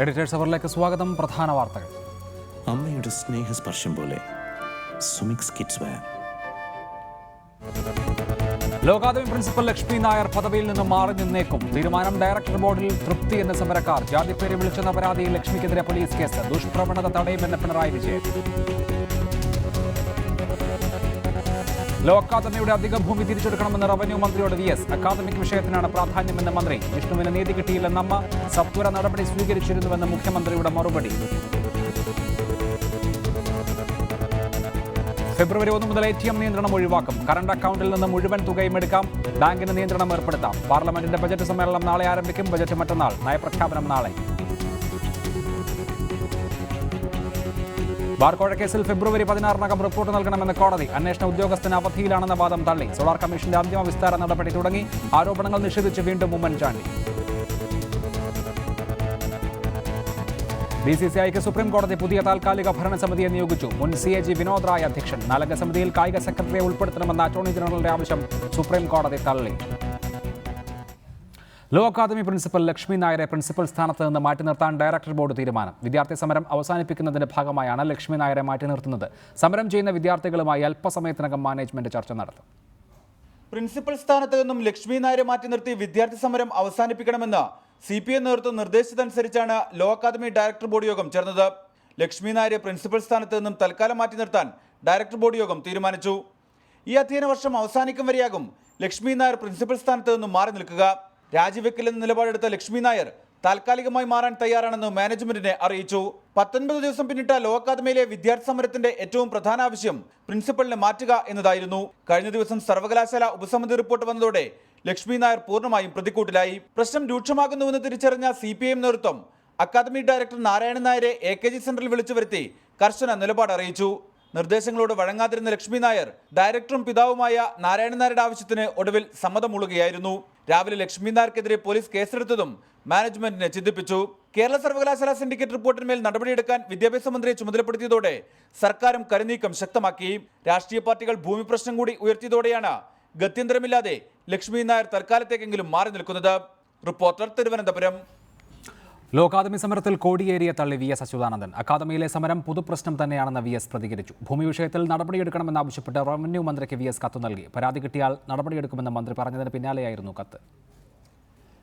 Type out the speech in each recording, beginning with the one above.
Editors അവറിലേക്ക് സ്വാഗതം. പ്രധാന വാർത്തകൾ. അമ്മയുടെ സ്നേഹസ്പർശം പോലെ Sumix kids wear. Law academy principal Lakshmi Nair പദവിയിൽ നിന്ന് മാറി നിന്നേക്കും. തീരുമാനം ഡയറക്ടർ ബോർഡിൽ തൃപ്തി എന്ന സമരക്കാർ. ജാതിപ്പേര് വിളിച്ചെന്ന പരാതിയിൽ ലക്ഷ്മിക്കെതിരെ പോലീസ് കേസ്. ദുഷ്പ്രവണത തടയുമെന്ന് പിണറായി വിജയൻ. ലോ അക്കാദമിയുടെ അധിക ഭൂമി തിരിച്ചെടുക്കണമെന്ന് റവന്യൂ മന്ത്രിയോട് VS. അക്കാദമിക് വിഷയത്തിനാണ് പ്രാധാന്യമെന്ന് മന്ത്രി. വിഷ്ണുവിന് നീതി കിട്ടിയില്ലെന്നമ്മ. സത്വര നടപടി സ്വീകരിച്ചിരുന്നുവെന്ന് മുഖ്യമന്ത്രിയുടെ മറുപടി. ഫെബ്രുവരി 1 മുതൽ ATM നിയന്ത്രണം ഒഴിവാക്കും. കറണ്ട് അക്കൗണ്ടിൽ നിന്ന് മുഴുവൻ തുകയും എടുക്കാം. ബാങ്കിന് നിയന്ത്രണം ഏർപ്പെടുത്താം. പാർലമെന്റിന്റെ ബജറ്റ് സമ്മേളനം നാളെ ആരംഭിക്കും. ബജറ്റ് മറ്റന്നാൾ. നയപ്രഖ്യാപനം നാളെ. ബാർക്കോഴ കേസിൽ ഫെബ്രുവരി 16-നകം റിപ്പോർട്ട് നൽകണമെന്ന് കോടതി. അന്വേഷണ ഉദ്യോഗസ്ഥന് അവധിയിലാണെന്ന വാദം തള്ളി. സോളാർ കമ്മീഷന്റെ അന്തിമ വിസ്താര നടപടി തുടങ്ങി. ആരോപണങ്ങൾ നിഷേധിച്ച് വീണ്ടും ഉമ്മൻചാണ്ടി. BCCIക്ക് സുപ്രീം കോടതി പുതിയ താൽക്കാലിക ഭരണസമിതിയെ നിയോഗിച്ചു. മുൻ CAG വിനോദ് റായ് അധ്യക്ഷൻ. 4-അംഗ സമിതിയിൽ കായിക സെക്രട്ടറിയെ ഉൾപ്പെടുത്തണമെന്ന അറ്റോർണി ജനറലിന്റെ ആവശ്യം സുപ്രീം കോടതി തള്ളി. ലോ അക്കാദമി പ്രിൻസിപ്പൽ ലക്ഷ്മി നായരെ പ്രിൻസിപ്പൽ സ്ഥാനത്ത് നിന്ന് മാറ്റി നിർത്താൻ ഡയറക്ടർ ബോർഡ് തീരുമാനം. വിദ്യാർത്ഥി സമരം അവസാനിപ്പിക്കുന്നതിന്റെ ഭാഗമായാണ് ലക്ഷ്മി നായരെ മാറ്റി നിർത്തുന്നത്. സമരം ചെയ്യുന്ന വിദ്യാർത്ഥികളുമായി അല്പസമയത്തിനകം മാനേജ്മെന്റ് ചർച്ച നടത്തും. പ്രിൻസിപ്പൽ സ്ഥാനത്ത് നിന്നും ലക്ഷ്മി നായരെ മാറ്റി നിർത്തി വിദ്യാർത്ഥി സമരം അവസാനിപ്പിക്കണമെന്ന് CPM നേതൃത്വം നിർദ്ദേശിച്ചതനുസരിച്ചാണ് ലോ അക്കാദമി ഡയറക്ടർ ബോർഡ് യോഗം ചേർന്നത്. ലക്ഷ്മി നായരെ പ്രിൻസിപ്പൽ സ്ഥാനത്ത് നിന്നും തൽക്കാലം മാറ്റി നിർത്താൻ ഡയറക്ടർ ബോർഡ് യോഗം തീരുമാനിച്ചു. ഈ അധ്യയന വർഷം അവസാനിക്കും വരെയാകും ലക്ഷ്മി നായർ പ്രിൻസിപ്പൽ സ്ഥാനത്ത് നിന്നും മാറി നിൽക്കുക. രാജിവെക്കില്ലെന്ന നിലപാടെടുത്ത ലക്ഷ്മി നായർ താൽക്കാലികമായി മാറാൻ തയ്യാറാണെന്ന് മാനേജ്മെന്റിനെ അറിയിച്ചു. 19 ദിവസം പിന്നിട്ട ലോ അക്കാദമിയിലെ വിദ്യാർത്ഥി സമരത്തിന്റെ ഏറ്റവും പ്രധാന ആവശ്യം പ്രിൻസിപ്പലിനെ മാറ്റുക എന്നതായിരുന്നു. കഴിഞ്ഞ ദിവസം സർവകലാശാല ഉപസമിതി റിപ്പോർട്ട് വന്നതോടെ ലക്ഷ്മി നായർ പൂർണ്ണമായും പ്രതിക്കൂട്ടിലായി. പ്രശ്നം രൂക്ഷമാകുന്നുവെന്ന് തിരിച്ചറിഞ്ഞ CPM നേതൃത്വം അക്കാദമി ഡയറക്ടർ നാരായണൻ നായരെ AKG സെന്ററിൽ വിളിച്ചു വരുത്തി കർശന നിലപാട് അറിയിച്ചു. നിർദ്ദേശങ്ങളോട് വഴങ്ങാതിരുന്ന ലക്ഷ്മി നായർ ഡയറക്ടറും പിതാവുമായ നാരായണൻ നായരുടെ ആവശ്യത്തിന് ഒടുവിൽ സമ്മതമുളുകയായിരുന്നു. രാവിലെ ലക്ഷ്മി നായർക്കെതിരെ പോലീസ് കേസെടുത്തതും മാനേജ്മെന്റിനെ ചിന്തിപ്പിച്ചു. കേരള സർവകലാശാല സിൻഡിക്കേറ്റ് റിപ്പോർട്ടിന്മേൽ നടപടിയെടുക്കാൻ വിദ്യാഭ്യാസ മന്ത്രിയെ ചുമതലപ്പെടുത്തിയതോടെ സർക്കാരും കരുനീക്കം ശക്തമാക്കി. രാഷ്ട്രീയ പാർട്ടികൾ ഭൂമി പ്രശ്നം കൂടി ഉയർത്തിയതോടെയാണ് ഗത്യന്തരമില്ലാതെ ലക്ഷ്മി നായർ തൽക്കാലത്തേക്കെങ്കിലും മാറി നിൽക്കുന്നത്. റിപ്പോർട്ടർ, തിരുവനന്തപുരം. ലോ അക്കാദമി സമരത്തിൽ കോടിയേരിയെ തള്ളി VS അച്യുതാനന്ദൻ. അക്കാദമിയിലെ സമരം പൊതുപ്രശ്നം തന്നെയാണെന്ന് VS പ്രതികരിച്ചു. ഭൂമി വിഷയത്തിൽ നടപടിയെടുക്കണമെന്നാവശ്യപ്പെട്ട് റവന്യൂ മന്ത്രിക്ക് VS കത്ത് നൽകി. പരാതി കിട്ടിയാൽ നടപടിയെടുക്കുമെന്ന് മന്ത്രി പറഞ്ഞതിന് പിന്നാലെയായിരുന്നു കത്ത്.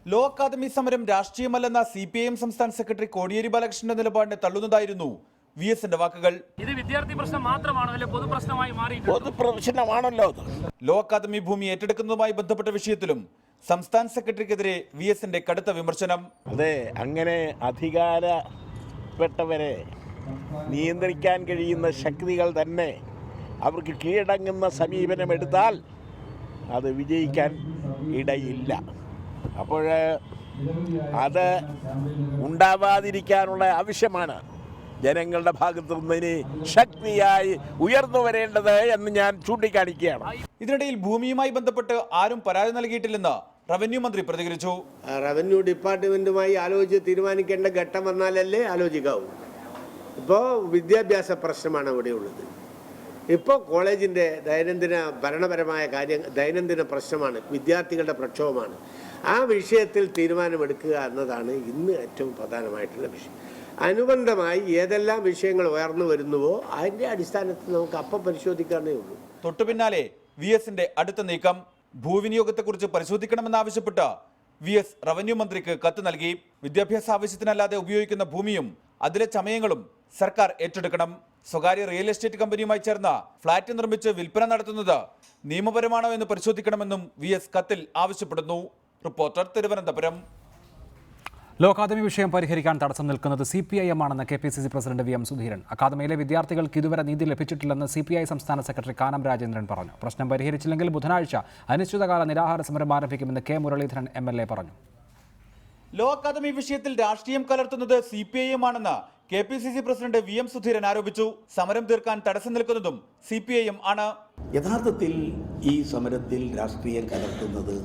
ലോ അക്കാദമി സമരം രാഷ്ട്രീയമല്ലെന്ന CPM സംസ്ഥാന സെക്രട്ടറി കോടിയേരി ബാലകൃഷ്ണന്റെ നിലപാടിനെ തള്ളുന്നതായിരുന്നു VSന്റെ വാക്കുകൾ. ഇത് വിദ്യാർത്ഥി പ്രശ്നം മാത്രമാണോ അല്ലെ പൊതുപ്രശ്നമായി മാറിയിട്ടുണ്ട്? പൊതുപ്രശ്നമാണല്ലോ. ലോ അക്കാദമി ഭൂമി ഏറ്റെടുക്കുന്നതുമായി ബന്ധപ്പെട്ട വിഷയത്തിലും സംസ്ഥാന സെക്രട്ടറിക്കെതിരെ VSന്റെ കടുത്ത വിമർശനം. അതെ, അങ്ങനെ അധികാരപ്പെട്ടവരെ നിയന്ത്രിക്കാൻ കഴിയുന്ന ശക്തികൾ തന്നെ അവർക്ക് കീഴടങ്ങുന്ന സമീപനമെടുത്താൽ അത് വിജയിക്കാൻ ഇടയില്ല. അപ്പോൾ അത് ഉണ്ടാവാതിരിക്കാനുള്ള ആവശ്യമാണ് ജനങ്ങളുടെ ഭാഗത്തു നിന്ന് ശക്തിയായി ഉയർന്നു വരേണ്ടത് എന്ന് ഞാൻ ചൂണ്ടിക്കാണിക്കുകയാണ്. ഇതിനിടയിൽ ഭൂമിയുമായി ബന്ധപ്പെട്ട് ആരും പരാതി നൽകിയിട്ടില്ലെന്ന് റവന്യൂ മന്ത്രി പ്രതികരിച്ചു. റവന്യൂ ഡിപ്പാർട്ട്മെന്റുമായി ആലോചിച്ച് തീരുമാനിക്കേണ്ട ഘട്ടം വന്നാലല്ലേ ആലോചിക്കാവൂ. ഇപ്പോൾ വിദ്യാഭ്യാസ പ്രശ്നമാണ് ഇവിടെയുള്ളത്. ഇപ്പോൾ കോളേജിൻ്റെ ദൈനംദിന ഭരണപരമായ ദൈനംദിന പ്രശ്നമാണ്, വിദ്യാർത്ഥികളുടെ പ്രക്ഷോഭമാണ്. ആ വിഷയത്തിൽ തീരുമാനമെടുക്കുക എന്നതാണ് ഇന്ന് ഏറ്റവും പ്രധാനമായിട്ടുള്ള വിഷയം. അനുബന്ധമായി ഏതെല്ലാം വിഷയങ്ങൾ ഉയർന്നു വരുന്നുവോ അതിൻ്റെ അടിസ്ഥാനത്തിൽ നമുക്ക് അപ്പം പരിശോധിക്കാനേ ഉള്ളൂ. തൊട്ടു പിന്നാലെ VSന്റെ അടുത്ത നീക്കം. ഭൂവിനിയോഗത്തെക്കുറിച്ച് പരിശോധിക്കണമെന്നാവശ്യപ്പെട്ട് VS റവന്യൂ മന്ത്രിക്ക് കത്ത് നൽകി. വിദ്യാഭ്യാസ ആവശ്യത്തിനല്ലാതെ ഉപയോഗിക്കുന്ന ഭൂമിയും അതിലെ ചമയങ്ങളും സർക്കാർ ഏറ്റെടുക്കണം. സ്വകാര്യ റിയൽ എസ്റ്റേറ്റ് കമ്പനിയുമായി ചേർന്ന് ഫ്ളാറ്റ് നിർമ്മിച്ച് വിൽപ്പന നടത്തുന്നത് നിയമപരമാണോ എന്ന് പരിശോധിക്കണമെന്നും VS കത്തിൽ ആവശ്യപ്പെടുന്നു. റിപ്പോർട്ടർ, തിരുവനന്തപുരം. ലോ അക്കാദമി വിഷയം പരിഹരിക്കാൻ തടസ്സം നിൽക്കുന്നത് CPIM ആണെന്ന് KPCC പ്രസിഡന്റ് VM സുധീരൻ. അക്കാദമിയിലെ വിദ്യാർത്ഥികൾക്ക് ഇതുവരെ നീതി ലഭിച്ചിട്ടില്ലെന്ന് CPI സംസ്ഥാന സെക്രട്ടറി കാനം രാജേന്ദ്രൻ പറഞ്ഞു. പ്രശ്നം പരിഹരിച്ചില്ലെങ്കിൽ ബുധനാഴ്ച അനിശ്ചിതകാല നിരാഹാര സമരം ആരംഭിക്കുമെന്ന് K മുരളീധരൻ MLA പറഞ്ഞു. ലോ അക്കാദമി വിഷയത്തിൽ രാഷ്ട്രീയം കലർത്തുന്നത് CPIM ആണെന്ന് KPCC പ്രസിഡന്റ് VM സുധീരൻ ആരോപിച്ചു. സമരം തീർക്കാൻ തടസ്സം നിൽക്കുന്നതും CPIM ആണ്. യഥാർത്ഥത്തിൽ ഈ സമരത്തിൽ രാഷ്ട്രീയം കലർത്തുന്നത്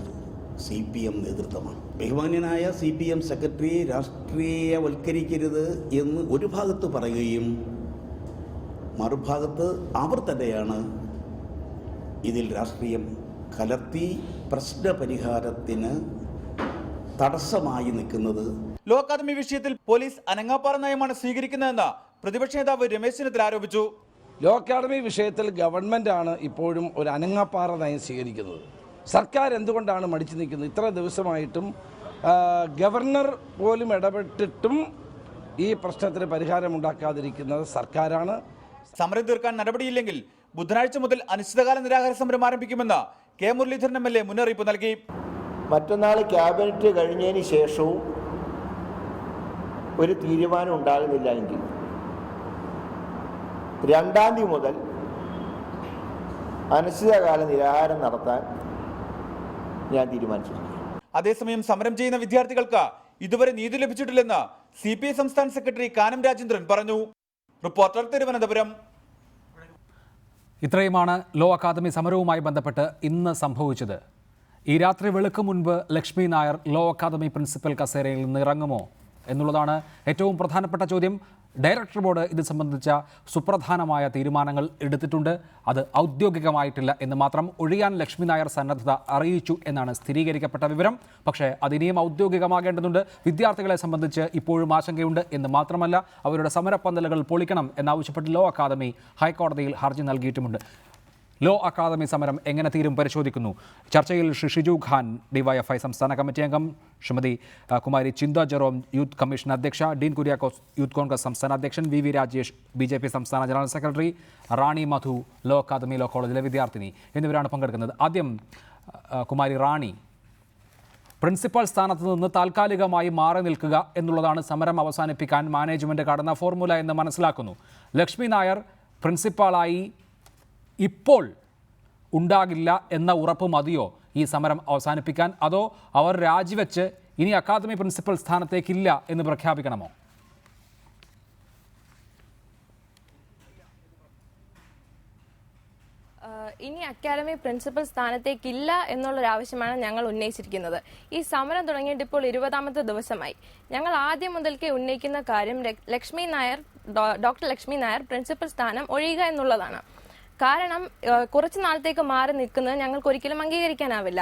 CPM നേതൃത്വമാണ്. ബഹുമാന്യനായ CPM സെക്രട്ടറി രാഷ്ട്രീയവൽക്കരിക്കരുത് എന്ന് ഒരു ഭാഗത്ത് പറയുകയും മറുഭാഗത്ത് അവർ തന്നെയാണ് ഇതിൽ രാഷ്ട്രീയം കലർത്തി പ്രശ്നപരിഹാരത്തിന് തടസ്സമായി നിൽക്കുന്നത്. ലോ അക്കാദമി വിഷയത്തിൽ പോലീസ് അനങ്ങാപ്പാറ നയമാണ് സ്വീകരിക്കുന്നതെന്ന് പ്രതിപക്ഷ നേതാവ് രമേശ് ചെന്നിത്തല ആരോപിച്ചു. ലോ അക്കാദമി വിഷയത്തിൽ ഗവൺമെൻറ്റാണ് ഇപ്പോഴും ഒരു അനങ്ങാപ്പാറ നയം സ്വീകരിക്കുന്നത്. സർക്കാർ എന്തുകൊണ്ടാണ് മടിച്ചു നിൽക്കുന്നത്? ഇത്ര ദിവസമായിട്ടും ഗവർണർ പോലും ഇടപെട്ടിട്ടും ഈ പ്രശ്നത്തിന് പരിഹാരമുണ്ടാക്കാതിരിക്കുന്നത് സർക്കാരാണ്. സമരം തീർക്കാൻ നടപടിയില്ലെങ്കിൽ ബുധനാഴ്ച മുതൽ അനിശ്ചിതകാല നിരാഹാര സമരം ആരംഭിക്കുമെന്ന് കെ മുരളീധരൻ MLA മുന്നറിയിപ്പ് നൽകി. മറ്റന്നാൾ ക്യാബിനറ്റ് കഴിഞ്ഞതിന് ശേഷവും ഒരു തീരുമാനം ഉണ്ടാകുന്നില്ല എങ്കിൽ 2-ാം തീയതി മുതൽ അനിശ്ചിതകാല നിരാഹാരം നടത്താൻ ഞാൻ തീരുമാനിച്ചു. അതേസമയം സമരം ചെയ്യുന്ന വിദ്യാർത്ഥികൾക്ക് ഇതുവരെ നീതി ലഭിച്ചിട്ടില്ലെന്ന് CPI സംസ്ഥാന സെക്രട്ടറി കാനം രാജേന്ദ്രൻ പറഞ്ഞു. റിപ്പോർട്ടർ തിരുവനന്തപുരം. ഇത്രയുമാണ് ലോ അക്കാദമി സമരവുമായി ബന്ധപ്പെട്ട് ഇന്ന് സംഭവിച്ചത്. ഈ രാത്രി വെളുക്ക് മുൻപ് Lakshmi Nair law academy principal കസേരയിൽ നിന്ന് ഇറങ്ങുമോ എന്നുള്ളതാണ് ഏറ്റവും പ്രധാനപ്പെട്ട ചോദ്യം. ഡയറക്ടർ ബോർഡ് ഇത് സംബന്ധിച്ച സുപ്രധാനമായ തീരുമാനങ്ങൾ എടുത്തിട്ടുണ്ട്. അത് ഔദ്യോഗികമായിട്ടില്ല എന്ന് മാത്രം. ഒഴിയാൻ ലക്ഷ്മി നായർ സന്നദ്ധത അറിയിച്ചു എന്നാണ് സ്ഥിരീകരിക്കപ്പെട്ട വിവരം. പക്ഷേ അതിനിയും ഔദ്യോഗികമാകേണ്ടതുണ്ട്. വിദ്യാർത്ഥികളെ സംബന്ധിച്ച് ഇപ്പോഴും ആശങ്കയുണ്ട് എന്ന് മാത്രമല്ല, അവരുടെ സമരപ്പന്തലുകൾ പൊളിക്കണം എന്നാവശ്യപ്പെട്ട് ലോ അക്കാദമി ഹൈക്കോടതിയിൽ ഹർജി നൽകിയിട്ടുമുണ്ട്. ലോ അക്കാദമി സമരം എങ്ങനെ തീരും പരിശോധിക്കുന്നു. ചർച്ചയിൽ ശ്രീ ഷിജു ഖാൻ DYFI സംസ്ഥാന കമ്മിറ്റി അംഗം, ശ്രീമതി കുമാരി ചിന്ത ജെറോം യൂത്ത് കമ്മീഷൻ അധ്യക്ഷ, ഡീൻ കുര്യാക്കോസ് യൂത്ത് കോൺഗ്രസ് സംസ്ഥാന അധ്യക്ഷൻ, VV രാജേഷ് BJP സംസ്ഥാന ജനറൽ സെക്രട്ടറി, റാണി മധു ലോ അക്കാദമി ലോ കോളേജിലെ വിദ്യാർത്ഥിനി എന്നിവരാണ് പങ്കെടുക്കുന്നത്. ആദ്യം കുമാരി റാണി, പ്രിൻസിപ്പൽ സ്ഥാനത്ത് നിന്ന് താൽക്കാലികമായി മാറി നിൽക്കുക എന്നുള്ളതാണ് സമരം അവസാനിപ്പിക്കാൻ മാനേജ്മെൻറ്റ് കടന്ന ഫോർമുല എന്ന് മനസ്സിലാക്കുന്നു. ലക്ഷ്മി നായർ പ്രിൻസിപ്പാളായി ഇപ്പോൾ ഉണ്ടാകില്ല എന്ന ഉറപ്പ് മതിയോ ഈ സമരം അവസാനിപ്പിക്കാൻ? അതോ അവർ രാജിവെച്ച് ഇനി അക്കാദമി പ്രിൻസിപ്പൽ സ്ഥാനത്തേക്കില്ല എന്ന് പ്രഖ്യാപിക്കണമോ? ഇനി അക്കാദമി പ്രിൻസിപ്പൽ സ്ഥാനത്തേക്കില്ല എന്നുള്ളൊരാവശ്യമാണ് ഞങ്ങൾ ഉന്നയിച്ചിരിക്കുന്നത്. ഈ സമരം തുടങ്ങിയിട്ട് ഇപ്പോൾ 20ാമത്തെ ദിവസമായി. ഞങ്ങൾ ആദ്യം മുതൽക്കേ ഉന്നയിക്കുന്ന കാര്യം ഡോക്ടർ ലക്ഷ്മി നായർ പ്രിൻസിപ്പൽ സ്ഥാനം ഒഴിയുക എന്നുള്ളതാണ്. കാരണം കുറച്ച് നാളത്തേക്ക് മാറി നിൽക്കുന്നത് ഞങ്ങൾക്ക് ഒരിക്കലും അംഗീകരിക്കാനാവില്ല.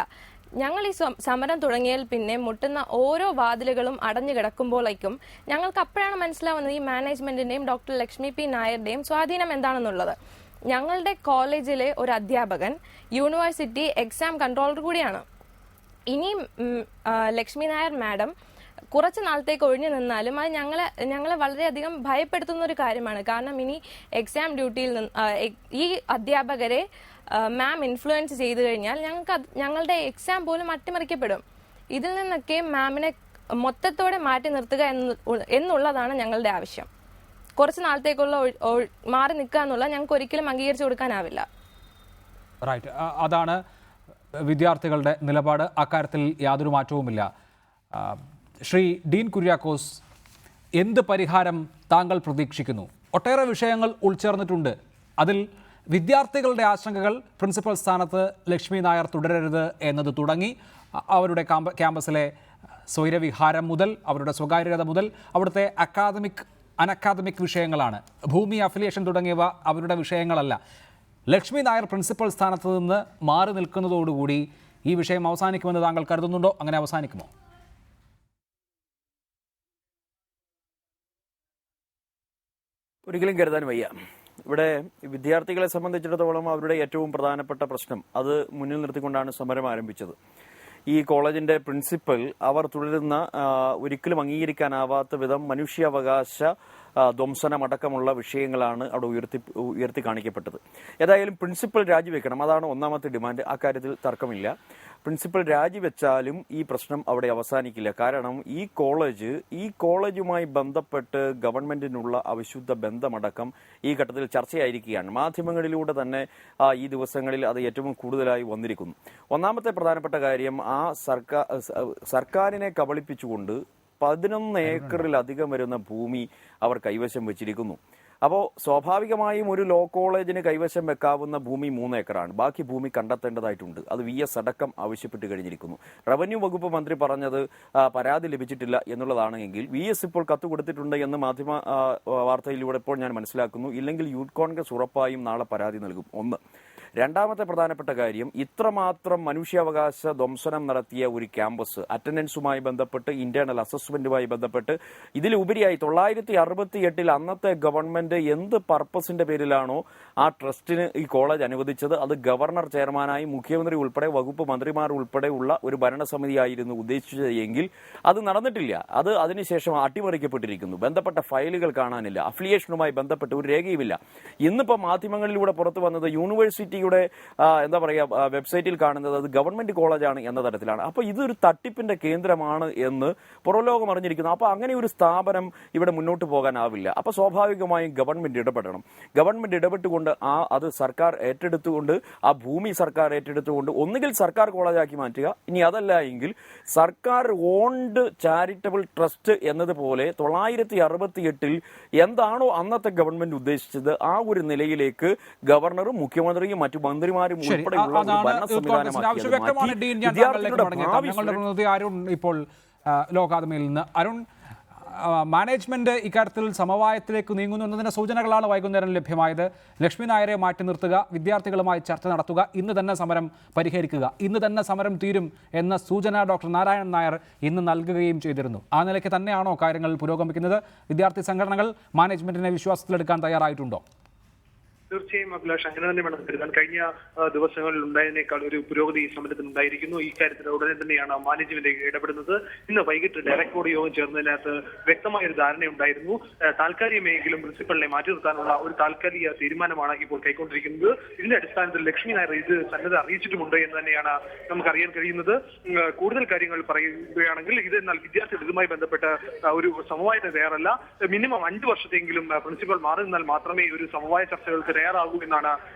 ഞങ്ങൾ ഈ സമരം തുടങ്ങിയാൽ പിന്നെ മുട്ടുന്ന ഓരോ വാതിലുകളും അടഞ്ഞു കിടക്കുമ്പോഴേക്കും ഞങ്ങൾക്ക് അപ്പോഴാണ് മനസ്സിലാവുന്നത് ഈ മാനേജ്മെന്റിന്റെയും ഡോക്ടർ ലക്ഷ്മി P നായരുടെയും സ്വാധീനം എന്താണെന്നുള്ളത്. ഞങ്ങളുടെ കോളേജിലെ ഒരു അധ്യാപകൻ യൂണിവേഴ്സിറ്റി എക്സാം കൺട്രോളർ കൂടിയാണ്. ഇനി ലക്ഷ്മി നായർ മാഡം കുറച്ച് നാളത്തേക്ക് ഒഴിഞ്ഞു നിന്നാലും അത് ഞങ്ങളെ വളരെയധികം ഭയപ്പെടുത്തുന്ന ഒരു കാര്യമാണ്. കാരണം ഇനി എക്സാം ഡ്യൂട്ടിയിൽ ഈ അധ്യാപകരെ മാം ഇൻഫ്ലുവൻസ് ചെയ്തു കഴിഞ്ഞാൽ ഞങ്ങളുടെ എക്സാം പോലും അട്ടിമറിക്കപ്പെടും. ഇതിൽ നിന്നൊക്കെ മാമിനെ മൊത്തത്തോടെ മാറ്റി നിർത്തുക എന്നുള്ളതാണ് ഞങ്ങളുടെ ആവശ്യം. കുറച്ച് നാളത്തേക്കുള്ള മാറി നിൽക്കുക എന്നുള്ള ഞങ്ങൾക്ക് ഒരിക്കലും അംഗീകരിച്ചു കൊടുക്കാനാവില്ല. റൈറ്റ്, അതാണ് വിദ്യാർത്ഥികളുടെ നിലപാട്. അക്കാര്യത്തിൽ യാതൊരു മാറ്റവുമില്ല. ശ്രീ ഡീൻ കുര്യാക്കോസ്, എന്ത് പരിഹാരം താങ്കൾ പ്രതീക്ഷിക്കുന്നു? ഒട്ടേറെ വിഷയങ്ങൾ ഉൾച്ചേർന്നിട്ടുണ്ട്. അതിൽ വിദ്യാർത്ഥികളുടെ ആശങ്കകൾ പ്രിൻസിപ്പൽ സ്ഥാനത്ത് ലക്ഷ്മി നായർ തുടരരുത് എന്നത് തുടങ്ങി അവരുടെ ക്യാമ്പസിലെ സ്വൈരവിഹാരം മുതൽ അവരുടെ സ്വകാര്യത മുതൽ അവിടുത്തെ അനക്കാദമിക് വിഷയങ്ങളാണ്. ഭൂമി അഫിലിയേഷൻ തുടങ്ങിയവ അവരുടെ വിഷയങ്ങളല്ല. ലക്ഷ്മി നായർ പ്രിൻസിപ്പൽ സ്ഥാനത്ത് നിന്ന് മാറി നിൽക്കുന്നതോടുകൂടി ഈ വിഷയം അവസാനിക്കുമെന്ന് താങ്കൾ കരുതുന്നുണ്ടോ? അങ്ങനെ അവസാനിക്കുമോ? ഒരിക്കലും കരുതാൻ വയ്യ. ഇവിടെ വിദ്യാർത്ഥികളെ സംബന്ധിച്ചിടത്തോളം അവരുടെ ഏറ്റവും പ്രധാനപ്പെട്ട പ്രശ്നം അത് മുന്നിൽ നിർത്തിക്കൊണ്ടാണ് സമരം ആരംഭിച്ചത്. ഈ കോളേജിന്റെ പ്രിൻസിപ്പൽ അവർ തുടരുന്ന ഒരിക്കലും അംഗീകരിക്കാനാവാത്ത വിധം മനുഷ്യാവകാശ ധ്വംസനമടക്കമുള്ള വിഷയങ്ങളാണ് അവിടെ ഉയർത്തി കാണിക്കപ്പെട്ടത്. ഏതായാലും പ്രിൻസിപ്പൽ രാജിവെക്കണം, അതാണ് ഒന്നാമത്തെ ഡിമാൻഡ്. അക്കാര്യത്തിൽ തർക്കമില്ല. പ്രിൻസിപ്പൽ രാജിവെച്ചാലും ഈ പ്രശ്നം അവിടെ അവസാനിക്കില്ല. കാരണം ഈ കോളേജുമായി ബന്ധപ്പെട്ട് ഗവൺമെന്റിനുള്ള അവിശുദ്ധ ബന്ധമടക്കം ഈ ഘട്ടത്തിൽ ചർച്ചയായിരിക്കുകയാണ്. മാധ്യമങ്ങളിലൂടെ തന്നെ ഈ ദിവസങ്ങളിൽ അത് ഏറ്റവും കൂടുതലായി വന്നിരിക്കുന്നു. ഒന്നാമത്തെ പ്രധാനപ്പെട്ട കാര്യം, ആ സർക്കാരിനെ കബളിപ്പിച്ചുകൊണ്ട് 11 ഏക്കറിലധികം വരുന്ന ഭൂമി അവർ കൈവശം വെച്ചിരിക്കുന്നു. അപ്പോൾ സ്വാഭാവികമായും ഒരു ലോ കോളേജിന് കൈവശം വെക്കാവുന്ന ഭൂമി 3 ഏക്കറാണ്. ബാക്കി ഭൂമി കണ്ടെത്തേണ്ടതായിട്ടുണ്ട്. അത് VS അടക്കം ആവശ്യപ്പെട്ട് കഴിഞ്ഞിരിക്കുന്നു. റവന്യൂ വകുപ്പ് മന്ത്രി പറഞ്ഞത് പരാതി ലഭിച്ചിട്ടില്ല എന്നുള്ളതാണ് എങ്കിൽ VS ഇപ്പോൾ കത്ത് കൊടുത്തിട്ടുണ്ട് എന്ന് മാധ്യമ വാർത്തയിലൂടെ ഇപ്പോൾ ഞാൻ മനസ്സിലാക്കുന്നു. ഇല്ലെങ്കിൽ യൂത്ത് കോൺഗ്രസ് ഉറപ്പായും നാളെ പരാതി നൽകും. ഒന്ന്. രണ്ടാമത്തെ പ്രധാനപ്പെട്ട കാര്യം, ഇത്രമാത്രം മനുഷ്യാവകാശ ധ്വംസനം നടത്തിയ ഒരു ക്യാമ്പസ് അറ്റൻഡൻസുമായി ബന്ധപ്പെട്ട്, ഇന്റേണൽ അസസ്മെന്റുമായി ബന്ധപ്പെട്ട്, ഇതിലുപരിയായി 968 അന്നത്തെ ഗവൺമെന്റ് എന്ത് പർപ്പസിന്റെ പേരിലാണോ ആ ട്രസ്റ്റിന് ഈ കോളേജ് അനുവദിച്ചത്, അത് ഗവർണർ ചെയർമാനായി മുഖ്യമന്ത്രി ഉൾപ്പെടെ വകുപ്പ് മന്ത്രിമാർ ഉൾപ്പെടെ ഉള്ള ഒരു ഭരണസമിതിയായിരുന്നു ഉദ്ദേശിച്ചത് എങ്കിൽ അത് നടന്നിട്ടില്ല. അത് അതിനുശേഷം അട്ടിമറിക്കപ്പെട്ടിരിക്കുന്നു. ബന്ധപ്പെട്ട ഫയലുകൾ കാണാനില്ല. അഫിലിയേഷനുമായി ബന്ധപ്പെട്ട് ഒരു രേഖയുമില്ല. ഇന്നിപ്പോൾ മാധ്യമങ്ങളിലൂടെ പുറത്തു വന്നത് യൂണിവേഴ്സിറ്റി എന്താ പറയുക വെബ്സൈറ്റിൽ കാണുന്നത് അത് ഗവൺമെന്റ് കോളേജാണ് എന്ന തരത്തിലാണ്. അപ്പോൾ ഇതൊരു തട്ടിപ്പിന്റെ കേന്ദ്രമാണ് എന്ന് പുറലോകം അറിഞ്ഞിരിക്കുന്നു. അപ്പോൾ അങ്ങനെ ഒരു സ്ഥാപനം ഇവിടെ മുന്നോട്ട് പോകാനാവില്ല. അപ്പോൾ സ്വാഭാവികമായും ഗവൺമെന്റ് ഇടപെടണം. ഗവൺമെന്റ് ഇടപെട്ടുകൊണ്ട് അത് സർക്കാർ ഏറ്റെടുത്തുകൊണ്ട്, ആ ഭൂമി സർക്കാർ ഏറ്റെടുത്തുകൊണ്ട് ഒന്നുകിൽ സർക്കാർ കോളേജാക്കി മാറ്റുക, ഇനി അതല്ല എങ്കിൽ സർക്കാർ ഓൺഡ് ചാരിറ്റബിൾ ട്രസ്റ്റ് എന്നതുപോലെ 968 എന്താണോ അന്നത്തെ ഗവൺമെന്റ് ഉദ്ദേശിച്ചത് ആ ഒരു നിലയിലേക്ക് ഗവർണറും മുഖ്യമന്ത്രിയും മറ്റു മന്ത്രിമാരും ഉൾപ്പെടെയുള്ള അരുൺ ഇപ്പോൾ ലോ അക്കാദമിയിൽ നിന്ന്. അരുൺ, മാനേജ്മെന്റ് ഇക്കാര്യത്തിൽ സമവായത്തിലേക്ക് നീങ്ങുന്നു എന്നതിന്റെ സൂചനകളാണ് വൈകുന്നേരം ലഭ്യമായത്. ലക്ഷ്മി നായരെ മാറ്റി നിർത്തുക, വിദ്യാർത്ഥികളുമായി ചർച്ച നടത്തുക, ഇന്ന് തന്നെ സമരം പരിഹരിക്കുക, ഇന്ന് തന്നെ സമരം തീരും എന്ന സൂചന ഡോക്ടർ നാരായണൻ നായർ ഇന്ന് നൽകുകയും ചെയ്തിരുന്നു. ആ നിലയ്ക്ക് തന്നെയാണോ കാര്യങ്ങൾ പുരോഗമിക്കുന്നത്? വിദ്യാർത്ഥി സംഘടനകൾ മാനേജ്മെന്റിനെ വിശ്വാസത്തിലെടുക്കാൻ തയ്യാറായിട്ടുണ്ടോ? തീർച്ചയായും അഭിലാഷ്, അങ്ങനെ തന്നെ വേണം കരുതാൻ. കഴിഞ്ഞ ദിവസങ്ങളിൽ ഉണ്ടായതിനേക്കാൾ ഒരു പുരോഗതി ഈ സമരത്തിൽ ഉണ്ടായിരിക്കുന്നു. ഈ കാര്യത്തിൽ ഉടനെ തന്നെയാണ് മാനേജ്മെന്റ് ഇടപെടുന്നത്. ഇന്ന് വൈകിട്ട് ഡയറക്ട് ബോർഡ് യോഗം ചേർന്നതിനകത്ത് വ്യക്തമായ ഒരു ധാരണയുണ്ടായിരുന്നു. താൽക്കാലികമെങ്കിലും പ്രിൻസിപ്പലിനെ മാറ്റി നിർത്താനുള്ള ഒരു താൽക്കാലിക തീരുമാനമാണ് ഇപ്പോൾ കൈക്കൊണ്ടിരിക്കുന്നത്. ഇതിന്റെ അടിസ്ഥാനത്തിൽ ലക്ഷ്മി നായർ ഇത് സന്നദ്ധ അറിയിച്ചിട്ടുമുണ്ട് എന്ന് തന്നെയാണ് നമുക്കറിയാൻ കഴിയുന്നത്. കൂടുതൽ കാര്യങ്ങൾ പറയുകയാണെങ്കിൽ ഇത് എന്നാൽ വിദ്യാർത്ഥികൾ ഇതുമായി ബന്ധപ്പെട്ട ഒരു സമവായത്തിന് തയ്യാറല്ല. മിനിമം 5 വർഷത്തെങ്കിലും പ്രിൻസിപ്പൽ മാറി നിന്നാൽ മാത്രമേ ഒരു സമവായ ചർച്ചകൾക്ക് തയ്യാറാകൂ എന്നാണ്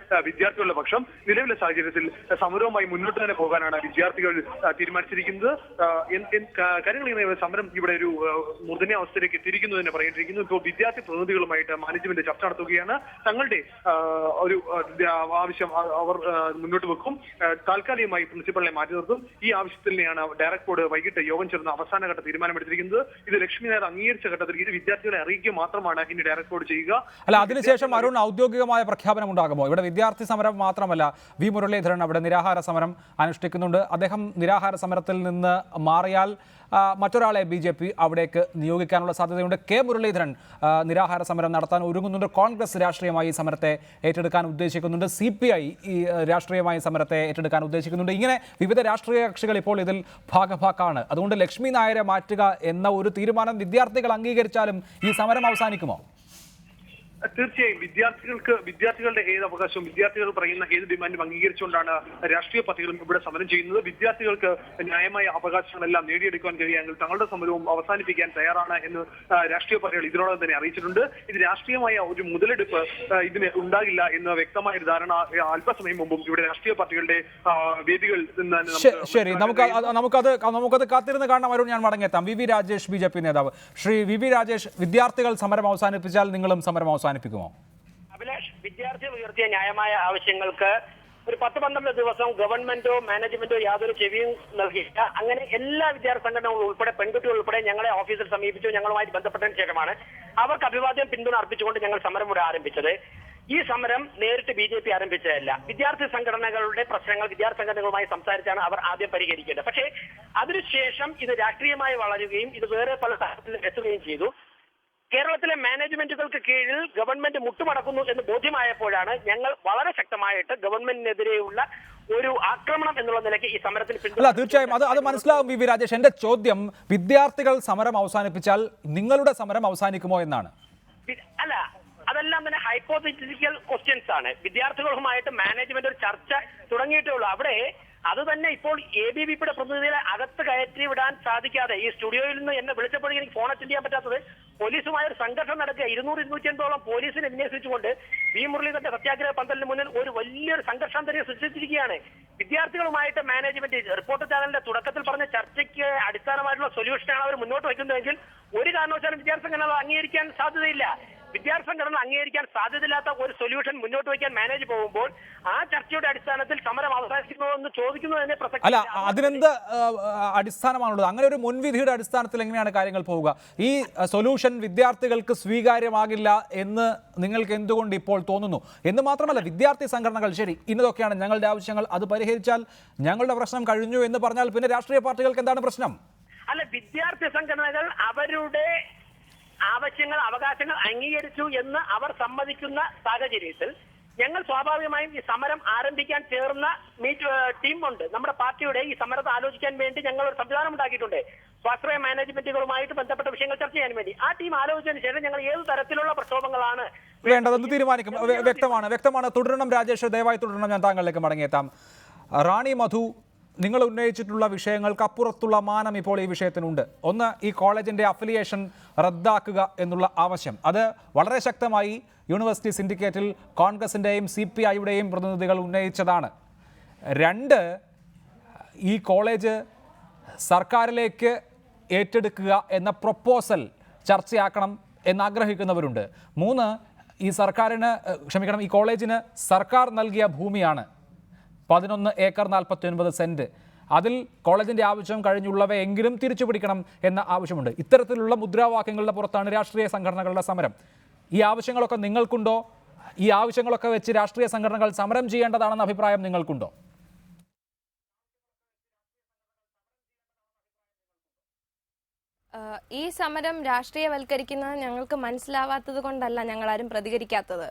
വിദ്യാർത്ഥികളുടെ പക്ഷം. നിലവിലെ സാഹചര്യത്തിൽ സമരവുമായി മുന്നോട്ട് തന്നെ പോകാനാണ് വിദ്യാർത്ഥികൾ തീരുമാനിച്ചിരിക്കുന്നത്. കാര്യങ്ങൾ ഇങ്ങനെ സമരം ഇവിടെ ഒരു മൂർധന്യാവസ്ഥയിലേക്ക് എത്തിയിരിക്കുന്നു എന്ന് പറയേണ്ടിയിരിക്കുന്നു. ഇപ്പോൾ വിദ്യാർത്ഥി പ്രതിനിധികളുമായിട്ട് മാനേജ്മെന്റ് ചർച്ച നടത്തുകയാണ്. തങ്ങളുടെ ഒരു ആവശ്യം അവർ മുന്നോട്ട് വെക്കും. താൽക്കാലികമായി പ്രിൻസിപ്പലിനെ മാറ്റി നിർത്തും. ഈ ആവശ്യത്തിൽ തന്നെയാണ് ഡയറക്ട് ബോർഡ് വൈകിട്ട് യോഗം ചേർന്ന അവസാനഘട്ട തീരുമാനമെടുത്തിരിക്കുന്നത്. ഇത് ലക്ഷ്മി നായർ അംഗീകരിച്ച ഘട്ടത്തിൽ ഇത് വിദ്യാർത്ഥികളെ അറിയിക്കുക മാത്രമാണ് ഇനി ഡയറക്ട് ബോർഡ് ചെയ്യുക. അല്ല, അതിനുശേഷം അരുൺ ഔദ്യോഗികമായ പ്രഖ്യാപനം ഉണ്ടാകുമോ? ഇവിടെ വിദ്യാർത്ഥി സമരം മാത്രമല്ല, വി മുരളീധരൻ അവിടെ നിരാഹാര സമരം അനുഷ്ഠിക്കുന്നുണ്ട്. അദ്ദേഹം നിരാഹാര സമരത്തിൽ നിന്ന് മാറിയാൽ മറ്റൊരാളെ BJP അവിടേക്ക് നിയോഗിക്കാനുള്ള സാധ്യതയുണ്ട്. കെ മുരളീധരൻ നിരാഹാര സമരം നടത്താൻ ഒരുങ്ങുന്നുണ്ട്. കോൺഗ്രസ് രാഷ്ട്രീയമായി സമരത്തെ ഏറ്റെടുക്കാൻ ഉദ്ദേശിക്കുന്നുണ്ട്. CPI ഈ രാഷ്ട്രീയമായി സമരത്തെ ഏറ്റെടുക്കാൻ ഉദ്ദേശിക്കുന്നുണ്ട്. ഇങ്ങനെ വിവിധ രാഷ്ട്രീയ കക്ഷികൾ ഇപ്പോൾ ഇതിൽ ഭാഗഭാക്കാണ്. അതുകൊണ്ട് ലക്ഷ്മി നായരെ മാറ്റുക എന്ന ഒരു തീരുമാനം വിദ്യാർത്ഥികൾ അംഗീകരിച്ചാലും ഈ സമരം അവസാനിക്കുമോ? തീർച്ചയായും വിദ്യാർത്ഥികളുടെ ഏത് അവകാശവും വിദ്യാർത്ഥികൾ പറയുന്ന ഏത് ഡിമാൻഡും അംഗീകരിച്ചുകൊണ്ടാണ് രാഷ്ട്രീയ പാർട്ടികളും ഇവിടെ സമരം ചെയ്യുന്നത്. വിദ്യാർത്ഥികൾക്ക് ന്യായമായ അവകാശങ്ങളെല്ലാം നേടിയെടുക്കാൻ കഴിയുമെങ്കിൽ തങ്ങളുടെ സമരവും അവസാനിപ്പിക്കാൻ തയ്യാറാണ് എന്ന് രാഷ്ട്രീയ പാർട്ടികൾ ഇതിനോടകം തന്നെ അറിയിച്ചിട്ടുണ്ട്. ഇത് രാഷ്ട്രീയമായ ഒരു മുതലെടുപ്പ് ഇതിന് ഉണ്ടാകില്ല എന്ന വ്യക്തമായ ഒരു ധാരണ അല്പസമയം മുമ്പും ഇവിടെ രാഷ്ട്രീയ പാർട്ടികളുടെ വേദികൾ ശരി, നമുക്കത് കാത്തിരുന്ന് കാണാം. അരുൺ, ഞാൻ മടങ്ങിയെത്താം. VV രാജേഷ്, BJP നേതാവ്. ശ്രീ VV രാജേഷ്, വിദ്യാർത്ഥികൾ സമരം അവസാനിപ്പിച്ചാൽ നിങ്ങളും സമരം അവസാനിപ്പിക്കുമോ? അഭിലാഷ്, വിദ്യാർത്ഥികൾ ഉയർത്തിയ ന്യായമായ ആവശ്യങ്ങൾക്ക് ഒരു 10-12 ദിവസം ഗവൺമെന്റോ മാനേജ്മെന്റോ യാതൊരു ചെവിയും നൽകിയില്ല. അങ്ങനെ എല്ലാ വിദ്യാർത്ഥി സംഘടനകളും ഉൾപ്പെടെ പെൺകുട്ടികൾ ഉൾപ്പെടെ ഞങ്ങളെ ഓഫീസിൽ സമീപിച്ചു. ഞങ്ങളുമായി ബന്ധപ്പെട്ടതിന് ശേഷമാണ് അവർക്ക് അഭിവാദ്യം പിന്തുണ അർപ്പിച്ചുകൊണ്ട് ഞങ്ങൾ സമരം ഇവിടെ ആരംഭിച്ചത്. ഈ സമരം നേരിട്ട് BJP ആരംഭിച്ചതല്ല. വിദ്യാർത്ഥി സംഘടനകളുടെ പ്രശ്നങ്ങൾ വിദ്യാർത്ഥി സംഘടനകളുമായി സംസാരിച്ചാണ് അവർ ആദ്യം പരിഹരിക്കേണ്ടത്. പക്ഷേ അതിനുശേഷം ഇത് രാഷ്ട്രീയമായി വളരുകയും ഇത് വേറെ പല തരത്തിലും എത്തുകയും ചെയ്തു. കേരളത്തിലെ മാനേജ്മെന്റുകൾക്ക് കീഴിൽ ഗവൺമെന്റ് മുട്ടുമടക്കുന്നു എന്ന് ബോധ്യമായപ്പോഴാണ് ഞങ്ങൾ വളരെ ശക്തമായിട്ട് ഗവൺമെന്റിനെതിരെയുള്ള ഒരു ആക്രമണം എന്നുള്ള നിലയ്ക്ക് ഈ സമരത്തിൽ അല്ല, തീർച്ചയായും അത് മനസ്സിലാവും VV രാജേഷ്. എന്റെ ചോദ്യം, വിദ്യാർത്ഥികൾ സമരം അവസാനിപ്പിച്ചാൽ നിങ്ങളുടെ സമരം അവസാനിക്കുമോ എന്നാണ്. അല്ല, അതെല്ലാം തന്നെ ഹൈപ്പോത്തറ്റിക്കൽ ക്വസ്റ്റ്യൻസ് ആണ്. വിദ്യാർത്ഥികളുമായിട്ട് മാനേജ്മെന്റ് ഒരു ചർച്ച തുടങ്ങിയിട്ടേ ഉള്ളൂ. അവിടെ അത് തന്നെ ഇപ്പോൾ ABVPയുടെ പ്രതിനിധികളെ അകത്ത് കയറ്റി വിടാൻ സാധിക്കാതെ ഈ സ്റ്റുഡിയോയിൽ നിന്ന് എന്നെ വിളിച്ചപ്പോഴേക്കും എനിക്ക് ഫോൺ അറ്റൻഡ് ചെയ്യാൻ പറ്റാത്തത് പോലീസുമായ ഒരു സംഘർഷം നടക്കുക. 200-250 പോലീസിനെ വിന്യസിച്ചുകൊണ്ട് വി മുരളീധരന്റെ സത്യാഗ്രഹ പന്തലിന് മുന്നിൽ ഒരു വലിയൊരു സംഘർഷാന്തരീക്ഷം സൃഷ്ടിച്ചിരിക്കുകയാണ്. വിദ്യാർത്ഥികളുമായിട്ട് മാനേജ്മെന്റ് റിപ്പോർട്ടർ ചാനലിന്റെ തുടക്കത്തിൽ പറഞ്ഞ ചർച്ചയ്ക്ക് അടിസ്ഥാനമായിട്ടുള്ള സൊല്യൂഷനാണ് അവർ മുന്നോട്ട് വയ്ക്കുന്നതെങ്കിൽ ഒരു കാരണവശാലും വിദ്യാർത്ഥി സംഘടനകൾ അംഗീകരിക്കാൻ സാധ്യതയില്ല. വിദ്യാർത്ഥി സംഘടന അംഗീകരിക്കാൻ സാധ്യതയില്ലാത്ത ഒരു സൊല്യൂഷൻ മുന്നോട്ട് വയ്ക്കാൻ മാനേജ് പോകുമ്പോൾ ആ ചർച്ചയുടെ അടിസ്ഥാനത്തിൽ സമരം അവസാനിക്കുമോ എന്ന് ചോദിക്കുന്നത് തന്നെ പ്രസക്തി. അല്ല, അതിനെന്ത് അടിസ്ഥാനമാണുള്ളത്? അങ്ങനെ ഒരു മുൻവിധിയുടെ അടിസ്ഥാനത്തിൽ എങ്ങനെയാണ് കാര്യങ്ങൾ പോവുക? ഈ സൊല്യൂഷൻ വിദ്യാർത്ഥികൾക്ക് സ്വീകാര്യമാകില്ല എന്ന് നിങ്ങൾക്ക് എന്തുകൊണ്ട് ഇപ്പോൾ തോന്നുന്നു? എന്ന് മാത്രമല്ല, വിദ്യാർത്ഥി സംഘടനകൾ ശരി ഇന്നതൊക്കെയാണ് ഞങ്ങളുടെ ആവശ്യങ്ങൾ, അത് പരിഹരിച്ചാൽ ഞങ്ങളുടെ പ്രശ്നം കഴിഞ്ഞു എന്ന് പറഞ്ഞാൽ പിന്നെ രാഷ്ട്രീയ പാർട്ടികൾക്ക് എന്താണ് പ്രശ്നം? അല്ല, വിദ്യാർത്ഥി സംഘടനകൾ അവരുടെ ആവശ്യങ്ങൾ അവകാശങ്ങൾ അംഗീകരിച്ചു എന്ന് അവർ സമ്മതിക്കുന്ന സാഹചര്യത്തിൽ ഞങ്ങൾ സ്വാഭാവികമായും ഈ സമരം ആരംഭിക്കാൻ ചേർന്ന ടീമുണ്ട്. നമ്മുടെ പാർട്ടിയുടെ ഈ സമരത്തെ ആലോചിക്കാൻ വേണ്ടി ഞങ്ങൾ ഒരു സംവിധാനം ഉണ്ടാക്കിയിട്ടുണ്ട്. സ്വാശ്രയ മാനേജ്മെന്റുകളുമായിട്ട് ബന്ധപ്പെട്ട വിഷയങ്ങൾ ചർച്ച ചെയ്യാൻ വേണ്ടി. ആ ടീം ആലോചിച്ചതിന് ശേഷം ഞങ്ങൾ ഏത് തരത്തിലുള്ള പ്രക്ഷോഭങ്ങളാണ് വേണ്ടതെന്ന് തീരുമാനിക്കും. വ്യക്തമാണ്. തുടരണം രാജേഷ്, ദയവായി തുടരണം. ഞാൻ താങ്കളിലേക്ക് മടങ്ങിയെത്താം. റാണി മധു, നിങ്ങൾ ഉന്നയിച്ചിട്ടുള്ള വിഷയങ്ങൾക്കപ്പുറത്തുള്ള മാനം ഇപ്പോൾ ഈ വിഷയത്തിനുണ്ട്. ഒന്ന്, ഈ കോളേജിൻ്റെ അഫിലിയേഷൻ റദ്ദാക്കുക എന്നുള്ള ആവശ്യം. അത് വളരെ ശക്തമായി യൂണിവേഴ്സിറ്റി സിൻഡിക്കേറ്റിൽ കോൺഗ്രസിൻ്റെയും CPIയുടെയും പ്രതിനിധികൾ ഉന്നയിച്ചതാണ്. രണ്ട്, ഈ കോളേജ് സർക്കാരിലേക്ക് ഏറ്റെടുക്കുക എന്ന പ്രൊപ്പോസൽ ചർച്ചയാക്കണം എന്നാഗ്രഹിക്കുന്നവരുണ്ട്. മൂന്ന്, ഈ കോളേജിന് സർക്കാർ നൽകിയ ഭൂമിയാണ് 11 ഏക്കർ 49 സെന്റ്. അതിൽ കോളേജിൻ്റെ ആവശ്യം കഴിഞ്ഞുള്ളവയെങ്കിലും തിരിച്ചു പിടിക്കണം എന്ന ആവശ്യമുണ്ട്. ഇത്തരത്തിലുള്ള മുദ്രാവാക്യങ്ങളുടെ പുറത്താണ് രാഷ്ട്രീയ സംഘടനകളുടെ സമരം. ഈ ആവശ്യങ്ങളൊക്കെ നിങ്ങൾക്കുണ്ടോ? ഈ ആവശ്യങ്ങളൊക്കെ വെച്ച് രാഷ്ട്രീയ സംഘടനകൾ സമരം ചെയ്യേണ്ടതാണെന്ന അഭിപ്രായം നിങ്ങൾക്കുണ്ടോ? ഈ സമരം രാഷ്ട്രീയവൽക്കരിക്കുന്നത് ഞങ്ങൾക്ക് മനസ്സിലാവാത്തത് കൊണ്ടല്ല ഞങ്ങളാരും പ്രതികരിക്കാത്തത്.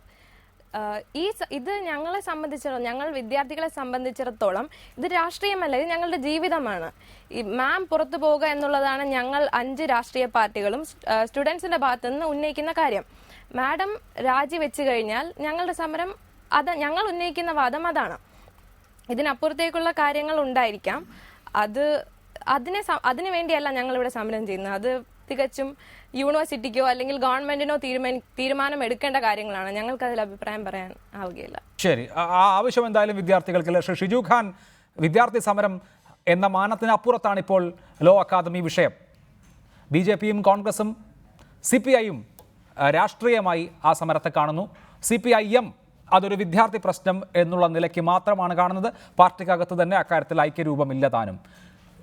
ഇത് ഞങ്ങളെ സംബന്ധിച്ചിടത്തോളം, ഞങ്ങൾ വിദ്യാർത്ഥികളെ സംബന്ധിച്ചിടത്തോളം ഇത് രാഷ്ട്രീയമല്ല, ഇത് ഞങ്ങളുടെ ജീവിതമാണ്. ഈ മാം പുറത്തു പോവുക എന്നുള്ളതാണ് ഞങ്ങൾ 5 രാഷ്ട്രീയ പാർട്ടികളും സ്റ്റുഡൻസിന്റെ ഭാഗത്തു നിന്ന് ഉന്നയിക്കുന്ന കാര്യം. മാഡം രാജിവെച്ചു കഴിഞ്ഞാൽ ഞങ്ങളുടെ സമരം ഞങ്ങൾ ഉന്നയിക്കുന്ന വാദം അതാണ്. ഇതിനപ്പുറത്തേക്കുള്ള കാര്യങ്ങൾ ഉണ്ടായിരിക്കാം. അതിനു വേണ്ടിയല്ല ഞങ്ങളിവിടെ സമരം ചെയ്യുന്നത്. അത് തികച്ചും യൂണിവേഴ്സിറ്റിക്കോ അല്ലെങ്കിൽ ഗവൺമെന്റിനോ തീരുമാനം എടുക്കേണ്ട കാര്യങ്ങളാണ്. ഞങ്ങൾക്ക് അതിൽ അഭിപ്രായം പറയാൻ ആവുകയില്ല. ശരി, ആ ആവശ്യം എന്തായാലും വിദ്യാർത്ഥികൾക്കില്ല. ഷിജു ഖാൻ, വിദ്യാർത്ഥി സമരം എന്ന മാനത്തിന് അപ്പുറത്താണ് ഇപ്പോൾ ലോ അക്കാദമി വിഷയം. BJPയും കോൺഗ്രസും CPIയും രാഷ്ട്രീയമായി ആ സമരത്തെ കാണുന്നു. CPIM അതൊരു വിദ്യാർത്ഥി പ്രശ്നം എന്നുള്ള നിലയ്ക്ക് മാത്രമാണ് കാണുന്നത്. പാർട്ടിക്കകത്ത് തന്നെ അക്കാര്യത്തിൽ ഐക്യരൂപമില്ല താനും.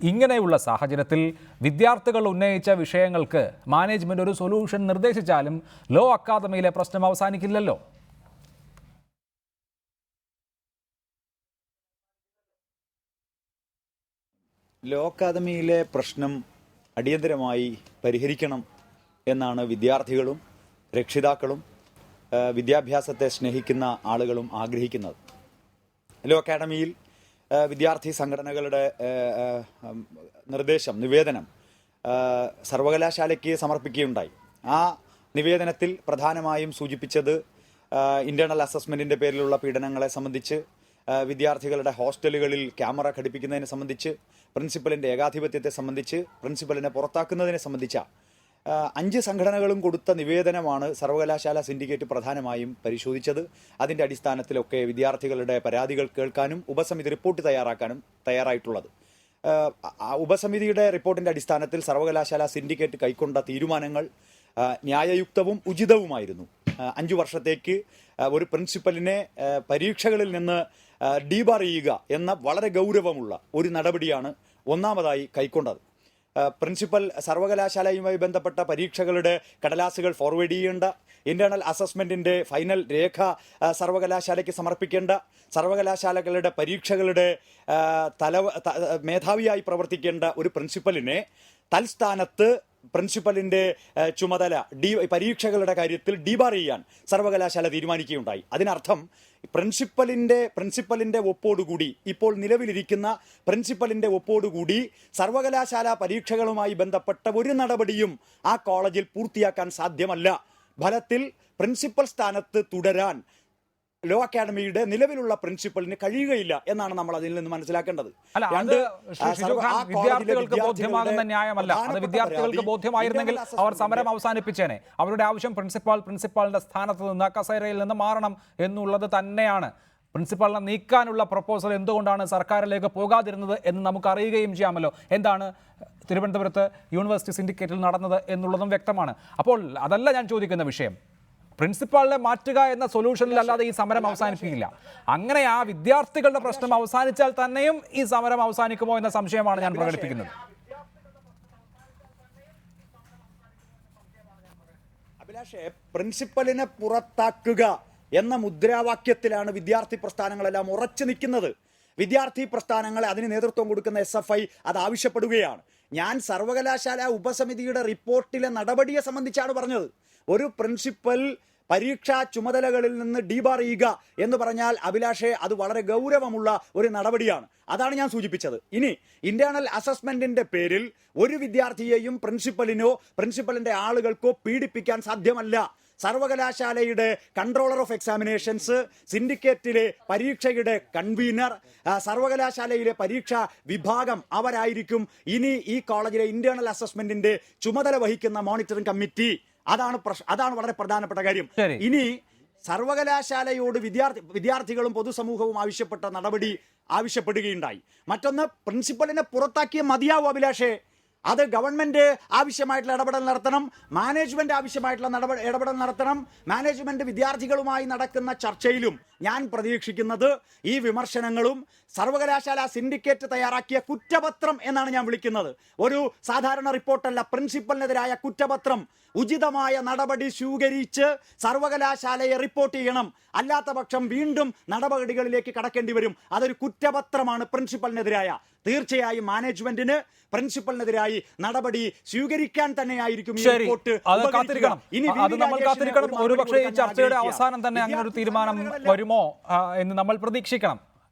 ഇങ്ങനെയുള്ള സാഹചര്യത്തിൽ വിദ്യാർത്ഥികൾ ഉന്നയിച്ച വിഷയങ്ങൾക്ക് മാനേജ്മെന്റ് ഒരു സൊല്യൂഷൻ നിർദ്ദേശിച്ചാലും ലോ അക്കാദമിയിലെ പ്രശ്നം അവസാനിക്കില്ലല്ലോ. ലോ അക്കാദമിയിലെ പ്രശ്നം അടിയന്തരമായി പരിഹരിക്കണം എന്നാണ് വിദ്യാർത്ഥികളും രക്ഷിതാക്കളും വിദ്യാഭ്യാസത്തെ സ്നേഹിക്കുന്ന ആളുകളും ആഗ്രഹിക്കുന്നത്. ലോ അക്കാദമിയിൽ വിദ്യാർത്ഥി സംഘടനകളുടെ നിവേദനം സർവകലാശാലയ്ക്ക് സമർപ്പിക്കുകയുണ്ടായി. ആ നിവേദനത്തിൽ പ്രധാനമായും സൂചിപ്പിച്ചത് ഇന്റേണൽ അസസ്മെന്റിന്റെ പേരിലുള്ള പീഡനങ്ങളെ സംബന്ധിച്ച്, വിദ്യാർത്ഥികളുടെ ഹോസ്റ്റലുകളിൽ ക്യാമറ ഘടിപ്പിക്കുന്നതിനെ സംബന്ധിച്ച്, പ്രിൻസിപ്പലിന്റെ ഏകാധിപത്യത്തെ സംബന്ധിച്ച്, പ്രിൻസിപ്പലിനെ പുറത്താക്കുന്നതിനെ സംബന്ധിച്ച 5 സംഘടനകളും കൊടുത്ത നിവേദനമാണ് സർവകലാശാല സിൻഡിക്കേറ്റ് പ്രധാനമായും പരിശോധിച്ചത്. അതിൻ്റെ അടിസ്ഥാനത്തിലൊക്കെ വിദ്യാർത്ഥികളുടെ പരാതികൾ കേൾക്കാനും ഉപസമിതി റിപ്പോർട്ട് തയ്യാറാക്കാനും തയ്യാറായിട്ടുള്ളത്. ഉപസമിതിയുടെ റിപ്പോർട്ടിൻ്റെ അടിസ്ഥാനത്തിൽ സർവകലാശാല സിൻഡിക്കേറ്റ് കൈക്കൊണ്ട തീരുമാനങ്ങൾ ന്യായയുക്തവും ഉചിതവുമായിരുന്നു. 5 വർഷത്തേക്ക് ഒരു പ്രിൻസിപ്പലിനെ പരീക്ഷകളിൽ നിന്ന് ഡീബാർ ചെയ്യുക എന്ന വളരെ ഗൗരവമുള്ള ഒരു നടപടിയാണ് ഒന്നാമതായി കൈക്കൊണ്ടത്. പ്രിൻസിപ്പൽ സർവകലാശാലയുമായി ബന്ധപ്പെട്ട പരീക്ഷകളുടെ കടലാസുകൾ ഫോർവേഡ് ചെയ്യേണ്ട, ഇന്റേണൽ അസസ്മെന്റിന്റെ ഫൈനൽ രേഖ സർവകലാശാലയ്ക്ക് സമർപ്പിക്കേണ്ട, സർവകലാശാലകളുടെ പരീക്ഷകളുടെ മേധാവിയായി പ്രവർത്തിക്കേണ്ട ഒരു പ്രിൻസിപ്പലിനെ തൽസ്ഥാനത്ത് പ്രിൻസിപ്പലിന്റെ ചുമതല പരീക്ഷകളുടെ കാര്യത്തിൽ ഡീബാർ ചെയ്യാൻ സർവകലാശാല തീരുമാനിക്കുകയുണ്ടായി. അതിനർത്ഥം പ്രിൻസിപ്പലിന്റെ ഒപ്പോടുകൂടി, ഇപ്പോൾ നിലവിലിരിക്കുന്ന പ്രിൻസിപ്പലിന്റെ ഒപ്പോടുകൂടി സർവകലാശാല പരീക്ഷകളുമായി ബന്ധപ്പെട്ട ഒരു നടപടിയും ആ കോളേജിൽ പൂർത്തിയാക്കാൻ സാധ്യമല്ല. ഫലത്തിൽ പ്രിൻസിപ്പൽ സ്ഥാനത്ത് തുടരാൻ ലോ അക്കാദമിയുടെ നിലവിലുള്ള പ്രിൻസിപ്പലിന് കഴിയുകയില്ല എന്നാണ് നമ്മൾ അതിൽ നിന്ന് മനസ്സിലാക്കേണ്ടത്. വിദ്യാർത്ഥികൾക്ക് ബോധ്യമാകുന്ന ന്യായമല്ല. അത് വിദ്യാർത്ഥികൾക്ക് ബോധ്യമായിരുന്നെങ്കിൽ അവർ സമരം അവസാനിപ്പിച്ചേനെ. അവരുടെ ആവശ്യം പ്രിൻസിപ്പാളിന്റെ സ്ഥാനത്ത് നിന്ന്, കസേരയിൽ നിന്ന് മാറണം എന്നുള്ളത് തന്നെയാണ്. പ്രിൻസിപ്പാളിനെ നീക്കാനുള്ള പ്രപ്പോസൽ എന്തുകൊണ്ടാണ് സർക്കാരിലേക്ക് പോകാതിരുന്നത് എന്ന് നമുക്ക് അറിയുകയും ചെയ്യാമല്ലോ. എന്താണ് തിരുവനന്തപുരത്ത് യൂണിവേഴ്സിറ്റി സിൻഡിക്കേറ്റിൽ നടന്നത് എന്നുള്ളതും വ്യക്തമാണ്. അപ്പോൾ അതല്ല ഞാൻ ചോദിക്കുന്ന വിഷയം. പ്രിൻസിപ്പാളിനെ മാറ്റുക എന്ന സൊല്യൂഷനിൽ അല്ലാതെ ഈ സമരം അവസാനിപ്പിക്കില്ല. അങ്ങനെ ആ വിദ്യാർത്ഥികളുടെ പ്രശ്നം അവസാനിച്ചാൽ തന്നെയും ഈ സമരം അവസാനിക്കുമോ എന്ന സംശയമാണ് ഞാൻ പ്രകടിപ്പിക്കുന്നത്. അഭിലാഷേ, പ്രിൻസിപ്പലിനെ പുറത്താക്കുക എന്ന മുദ്രാവാക്യത്തിലാണ് വിദ്യാർത്ഥി പ്രസ്ഥാനങ്ങളെല്ലാം ഉറച്ചു നിൽക്കുന്നത്. വിദ്യാർത്ഥി പ്രസ്ഥാനങ്ങളെ അതിന് നേതൃത്വം കൊടുക്കുന്ന SFI അത് ആവശ്യപ്പെടുകയാണ്. ഞാൻ സർവകലാശാല ഉപസമിതിയുടെ റിപ്പോർട്ടിലെ നടപടിയെ സംബന്ധിച്ചാണ് പറഞ്ഞത്. ഒരു പ്രിൻസിപ്പൽ പരീക്ഷാ ചുമതലകളിൽ നിന്ന് ഡീബാർ ചെയ്യുക എന്ന് പറഞ്ഞാൽ അഭിലാഷേ, അത് വളരെ ഗൗരവമുള്ള ഒരു നടപടിയാണ്. അതാണ് ഞാൻ സൂചിപ്പിച്ചത്. ഇനി ഇന്റേണൽ അസസ്മെന്റിന്റെ പേരിൽ ഒരു വിദ്യാർത്ഥിയെയും പ്രിൻസിപ്പലിന്റെ ആളുകൾക്കോ പീഡിപ്പിക്കാൻ സാധ്യമല്ല. സർവകലാശാലയുടെ കൺട്രോളർ ഓഫ് എക്സാമിനേഷൻസ്, സിൻഡിക്കേറ്റിലെ പരീക്ഷയുടെ കൺവീനർ, സർവകലാശാലയിലെ പരീക്ഷാ വിഭാഗം അവരായിരിക്കും ഇനി ഈ കോളേജിലെ ഇന്റേണൽ അസസ്മെന്റിന്റെ ചുമതല വഹിക്കുന്ന മോണിറ്ററിംഗ് കമ്മിറ്റി. അതാണ് വളരെ പ്രധാനപ്പെട്ട കാര്യം. ഇനി സർവകലാശാലയോട് വിദ്യാർത്ഥികളും പൊതുസമൂഹവും ആവശ്യപ്പെട്ട നടപടി ആവശ്യപ്പെടുകയുണ്ടായി. മറ്റൊന്ന്, പ്രിൻസിപ്പലിനെ പുറത്താക്കിയ മതിയാവും അഭിലാഷേ. അത് ഗവൺമെന്റ് ആവശ്യമായിട്ടുള്ള ഇടപെടൽ നടത്തണം, മാനേജ്മെന്റ് ആവശ്യമായിട്ടുള്ള ഇടപെടൽ നടത്തണം. മാനേജ്മെന്റ് വിദ്യാർത്ഥികളുമായി നടക്കുന്ന ചർച്ചയിലും ഞാൻ പ്രതീക്ഷിക്കുന്നത് ഈ വിമർശനങ്ങളും സർവകലാശാല സിൻഡിക്കേറ്റ് തയ്യാറാക്കിയ കുറ്റപത്രം എന്നാണ് ഞാൻ വിളിക്കുന്നത്. ഒരു സാധാരണ റിപ്പോർട്ടല്ല, പ്രിൻസിപ്പലിനെതിരായ കുറ്റപത്രം. ഉചിതമായ നടപടി സ്വീകരിച്ച് സർവകലാശാലയെ റിപ്പോർട്ട് ചെയ്യണം. അല്ലാത്ത പക്ഷം വീണ്ടും നടപടികളിലേക്ക് കടക്കേണ്ടി വരും. അതൊരു കുറ്റപത്രമാണ് പ്രിൻസിപ്പലിനെതിരായ. തീർച്ചയായും മാനേജ്മെന്റിന് പ്രിൻസിപ്പലിനെതിരായി നടപടി സ്വീകരിക്കാൻ തന്നെയായിരിക്കും ഈ റിപ്പോർട്ട്. ഒരുപക്ഷേ ഈ ചർച്ചയുടെ അവസാനം തന്നെ അങ്ങനെ ഒരു തീരുമാനം വരുമോ എന്ന് നമ്മൾ പ്രതീക്ഷിക്കണം.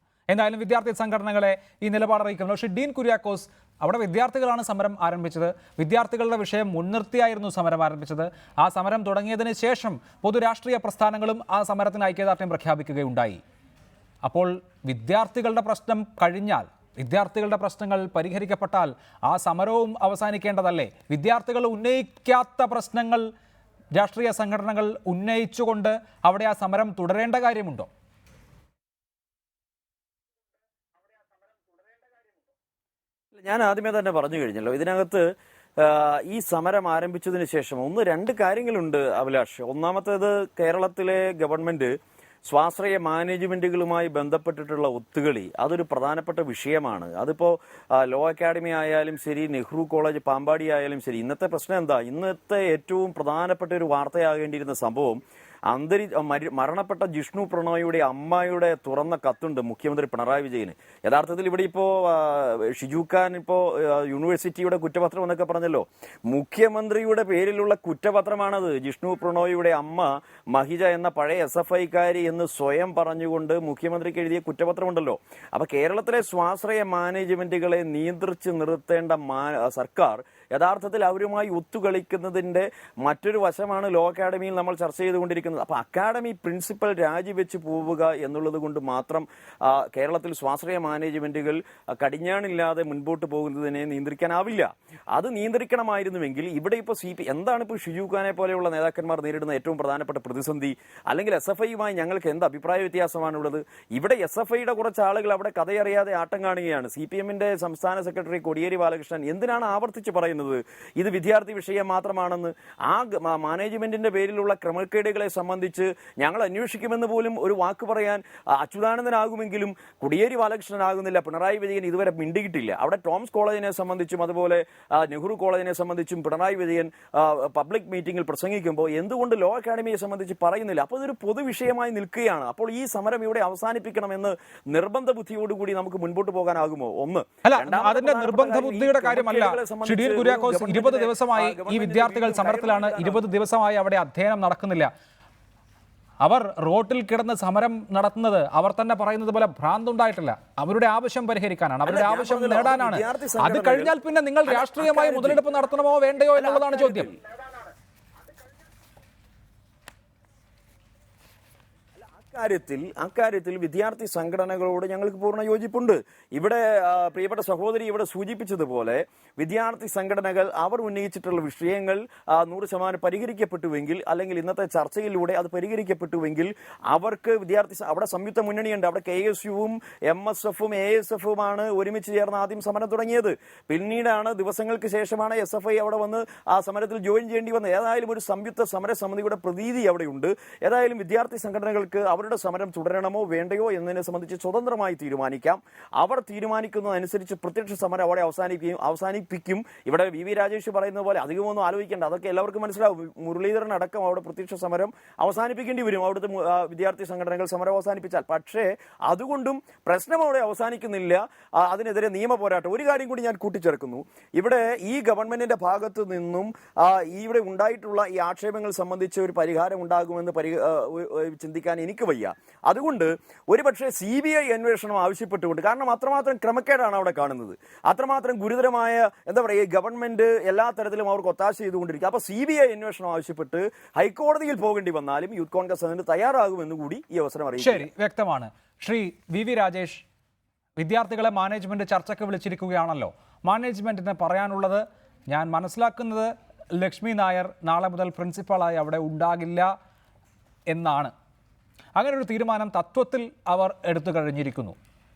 എന്തായാലും വിദ്യാർത്ഥി സംഘടനകളെ ഈ നിലപാട് അറിയിക്കുന്നു. പക്ഷേ ഡീൻ കുര്യാക്കോസ്, അവിടെ വിദ്യാർത്ഥികളാണ് സമരം ആരംഭിച്ചത്. വിദ്യാർത്ഥികളുടെ വിഷയം മുൻനിർത്തിയായിരുന്നു സമരം ആരംഭിച്ചത്. ആ സമരം തുടങ്ങിയതിന് ശേഷം പൊതുരാഷ്ട്രീയ പ്രസ്ഥാനങ്ങളും ആ സമരത്തിന് ഐക്യദാർഢ്യം പ്രഖ്യാപിക്കുകയുണ്ടായി. അപ്പോൾ വിദ്യാർത്ഥികളുടെ പ്രശ്നം കഴിഞ്ഞാൽ, വിദ്യാർത്ഥികളുടെ പ്രശ്നങ്ങൾ പരിഹരിക്കപ്പെട്ടാൽ ആ സമരവും അവസാനിക്കേണ്ടതല്ലേ? വിദ്യാർത്ഥികൾ ഉന്നയിക്കാത്ത പ്രശ്നങ്ങൾ രാഷ്ട്രീയ സംഘടനകൾ ഉന്നയിച്ചുകൊണ്ട് അവിടെ ആ സമരം തുടരേണ്ട കാര്യമുണ്ടോ? ഞാൻ ആദ്യമേ തന്നെ പറഞ്ഞു കഴിഞ്ഞല്ലോ, ഇതിനകത്ത് ഈ സമരം ആരംഭിച്ചതിന് ശേഷം രണ്ട് കാര്യങ്ങളുണ്ട് അഭിലാഷ്. ഒന്നാമത്തേത്, കേരളത്തിലെ ഗവൺമെന്റ് സ്വാശ്രയ മാനേജ്മെന്റുകളുമായി ബന്ധപ്പെട്ടിട്ടുള്ള ഒത്തുകളി അതൊരു പ്രധാനപ്പെട്ട വിഷയമാണ്. അതിപ്പോ ലോ അക്കാഡമി ആയാലും ശരി, നെഹ്റു കോളേജ് പാമ്പാടി ആയാലും ശരി. ഇന്നത്തെ പ്രശ്നം എന്താ? ഇന്നത്തെ ഏറ്റവും പ്രധാനപ്പെട്ട ഒരു വാർത്തയാകേണ്ടിയിരുന്ന സംഭവം മരണപ്പെട്ട ജിഷ്ണു പ്രണോയിയുടെ അമ്മയുടെ തുറന്ന കത്തുണ്ട് മുഖ്യമന്ത്രി പിണറായി വിജയന്. യഥാർത്ഥത്തിൽ ഇവിടെ ഇപ്പോ ഷിജു ഖാൻ ഇപ്പോ യൂണിവേഴ്സിറ്റിയുടെ കുറ്റപത്രം എന്നൊക്കെ പറഞ്ഞല്ലോ. മുഖ്യമന്ത്രിയുടെ പേരിലുള്ള കുറ്റപത്രമാണത്. ജിഷ്ണു പ്രണോയിയുടെ അമ്മ മഹിജ എന്ന പഴയ SFIക്കാരി എന്ന് സ്വയം പറഞ്ഞുകൊണ്ട് മുഖ്യമന്ത്രിക്ക് എഴുതിയ കുറ്റപത്രമുണ്ടല്ലോ. അപ്പൊ കേരളത്തിലെ സ്വാശ്രയ മാനേജ്മെന്റുകളെ നിയന്ത്രിച്ച് നിർത്തേണ്ട സർക്കാർ യഥാർത്ഥത്തിൽ അവരുമായി ഒത്തുകളിക്കുന്നതിന്റെ മറ്റൊരു വശമാണ് ലോ അക്കാഡമിയിൽ നമ്മൾ ചർച്ച ചെയ്തുകൊണ്ടിരിക്കുന്നത്. അപ്പൊ അക്കാഡമി പ്രിൻസിപ്പൽ രാജിവെച്ച് പോവുക എന്നുള്ളത് കൊണ്ട് മാത്രം കേരളത്തിൽ സ്വാശ്രയ മാനേജ്മെന്റുകൾ കടിഞ്ഞാണില്ലാതെ മുൻപോട്ട് പോകുന്നതിനെ നിയന്ത്രിക്കാനാവില്ല. അത് നിയന്ത്രിക്കണമായിരുന്നുവെങ്കിൽ ഇവിടെ ഇപ്പോൾ എന്താണ് ഇപ്പോൾ ഷിജു ഖാനെ പോലെയുള്ള നേതാക്കന്മാർ നേരിടുന്ന ഏറ്റവും പ്രധാനപ്പെട്ട പ്രതിസന്ധി? അല്ലെങ്കിൽ SFIയുമായി ഞങ്ങൾക്ക് എന്ത് അഭിപ്രായ വ്യത്യാസമാണുള്ളത്? ഇവിടെ SFIയുടെ കുറച്ച് ആളുകൾ അവിടെ കഥയറിയാതെ ആട്ടം കാണുകയാണ്. CPMന്റെ സംസ്ഥാന സെക്രട്ടറി കോടിയേരി ബാലകൃഷ്ണൻ എന്തിനാണ് ആവർത്തിച്ച് പറയുന്നത് ഇത് വിദ്യാർത്ഥി വിഷയം മാത്രമാണെന്ന്? ആ മാനേജ്മെന്റിന്റെ പേരിലുള്ള ക്രമക്കേടുകളെ സംബന്ധിച്ച് ഞങ്ങൾ അന്വേഷിക്കുമെന്ന് പോലും ഒരു വാക്ക് പറയാൻ അച്യുതാനന്ദനാകുമെങ്കിലും കോടിയേരി ബാലകൃഷ്ണനാകുന്നില്ല. പിണറായി വിജയൻ ഇതുവരെ മിണ്ടിയിട്ടില്ല. അവിടെ ടോംസ് കോളേജിനെ സംബന്ധിച്ചും അതുപോലെ നെഹ്റു കോളേജിനെ സംബന്ധിച്ചും പിണറായി വിജയൻ പബ്ലിക് മീറ്റിംഗിൽ പ്രസംഗിക്കുമ്പോൾ എന്തുകൊണ്ട് ലോ അക്കാഡമിയെ സംബന്ധിച്ച് പറയുന്നില്ല? അപ്പോൾ ഇതൊരു പൊതുവിഷയമായി നിൽക്കുകയാണ്. അപ്പോൾ ഈ സമരം ഇവിടെ അവസാനിപ്പിക്കണമെന്ന് നിർബന്ധ ബുദ്ധിയോടുകൂടി നമുക്ക് മുൻപോട്ട് പോകാനാകുമോ? ഒന്ന് അതിന്റെ നിർബന്ധ ബുദ്ധിയുടെ കാര്യമല്ല. 20 ദിവസമായി ഈ വിദ്യാർത്ഥികൾ സമരത്തിലാണ്. 20 ദിവസമായി അവിടെ അധ്യയനം നടക്കുന്നില്ല. അവർ റോട്ടിൽ കിടന്ന് സമരം നടത്തുന്നത് അവർ തന്നെ പറയുന്നത് പോലെ ഭ്രാന്തുണ്ടായിട്ടില്ല. അവരുടെ ആവശ്യം പരിഹരിക്കാനാണ്, അവരുടെ ആവശ്യം നേടാനാണ്. അത് കഴിഞ്ഞാൽ പിന്നെ നിങ്ങൾ രാഷ്ട്രീയമായി മുതലെടുപ്പ് നടത്തണമോ വേണ്ടയോ എന്നുള്ളതാണ് ചോദ്യം. അക്കാര്യത്തിൽ വിദ്യാർത്ഥി സംഘടനകളോട് ഞങ്ങൾക്ക് പൂർണ്ണ യോജിപ്പുണ്ട്. ഇവിടെ പ്രിയപ്പെട്ട സഹോദരി ഇവിടെ സൂചിപ്പിച്ചതുപോലെ വിദ്യാർത്ഥി സംഘടനകൾ അവർ ഉന്നയിച്ചിട്ടുള്ള വിഷയങ്ങൾ 100% പരിഹരിക്കപ്പെട്ടുവെങ്കിൽ, അല്ലെങ്കിൽ ഇന്നത്തെ ചർച്ചയിലൂടെ അത് പരിഹരിക്കപ്പെട്ടുവെങ്കിൽ അവർക്ക് അവിടെ സംയുക്ത മുന്നണിയുണ്ട്. അവിടെ KSUവും MSFും ASFുമാണ് ഒരുമിച്ച് ചേർന്ന് ആദ്യം സമരം തുടങ്ങിയത്. പിന്നീടാണ് ദിവസങ്ങൾക്ക് ശേഷമാണ് SFI അവിടെ വന്ന് ആ സമരത്തിൽ ജോയിൻ ചെയ്യേണ്ടി വന്നത്. ഏതായാലും ഒരു സംയുക്ത സമരസമിതിയുടെ പ്രതീതി അവിടെയുണ്ട്. ഏതായാലും വിദ്യാർത്ഥി സംഘടനകൾക്ക് അവരുടെ സമരം തുടരണമോ വേണ്ടയോ എന്നതിനെ സംബന്ധിച്ച് സ്വതന്ത്രമായി തീരുമാനിക്കാം. അവർ തീരുമാനിക്കുന്നതനുസരിച്ച് പ്രത്യക്ഷ സമരം അവിടെ അവസാനിപ്പിക്കും. ഇവിടെ VV രാജേഷ് പറയുന്ന പോലെ അധികമൊന്നും ആലോചിക്കേണ്ട, അതൊക്കെ എല്ലാവർക്കും മനസ്സിലാവും. മുരളീധരൻ അടക്കം അവിടെ പ്രത്യക്ഷ സമരം അവസാനിപ്പിക്കേണ്ടി വരും അവിടുത്തെ വിദ്യാർത്ഥി സംഘടനകൾ സമരം അവസാനിപ്പിച്ചാൽ. പക്ഷേ അതുകൊണ്ടും പ്രശ്നം അവിടെ അവസാനിക്കുന്നില്ല. അതിനെതിരെ നിയമ പോരാട്ടം. ഒരു കാര്യം കൂടി ഞാൻ കൂട്ടിച്ചേർക്കുന്നു. ഇവിടെ ഈ ഗവൺമെന്റിന്റെ ഭാഗത്ത് നിന്നും ഇവിടെ ഉണ്ടായിട്ടുള്ള ഈ ആക്ഷേപങ്ങൾ സംബന്ധിച്ച് ഒരു പരിഹാരം ഉണ്ടാകുമെന്ന് ചിന്തിക്കാൻ എനിക്ക് വയ്യ. അതുകൊണ്ട് ഒരുപക്ഷെ CBI അന്വേഷണം ആവശ്യപ്പെട്ടുകൊണ്ട്, കാരണം അത്രമാത്രം ക്രമക്കേടാണ് അവിടെ കാണുന്നത്, അത്രമാത്രം ഗുരുതരമായ ഗവൺമെന്റ് എല്ലാ തരത്തിലും അവർക്ക് ഒത്താശ ചെയ്തുകൊണ്ടിരിക്കുക. അപ്പൊ CBI അന്വേഷണം ആവശ്യപ്പെട്ട് ഹൈക്കോടതിയിൽ പോകേണ്ടി വന്നാലും യൂത്ത് കോൺഗ്രസ് അതിന് തയ്യാറാകുമെന്ന് കൂടി ഈ അവസരം അറിയിച്ചു. ശരി, വ്യക്തമാണ്. ശ്രീ VV രാജേഷ്, വിദ്യാർത്ഥികളെ മാനേജ്മെന്റ് ചർച്ചയ്ക്ക് വിളിച്ചിരിക്കുകയാണല്ലോ. മാനേജ്മെന്റിന് പറയാനുള്ളത്, ഞാൻ മനസ്സിലാക്കുന്നത് ലക്ഷ്മി നായർ നാളെ മുതൽ പ്രിൻസിപ്പാളായി അവിടെ ഉണ്ടാകില്ല എന്നാണ്. അങ്ങനെ ഒരു തീരുമാനം തത്വത്തിൽ അവർ എടുത്തു കഴിഞ്ഞിരിക്കുന്നു.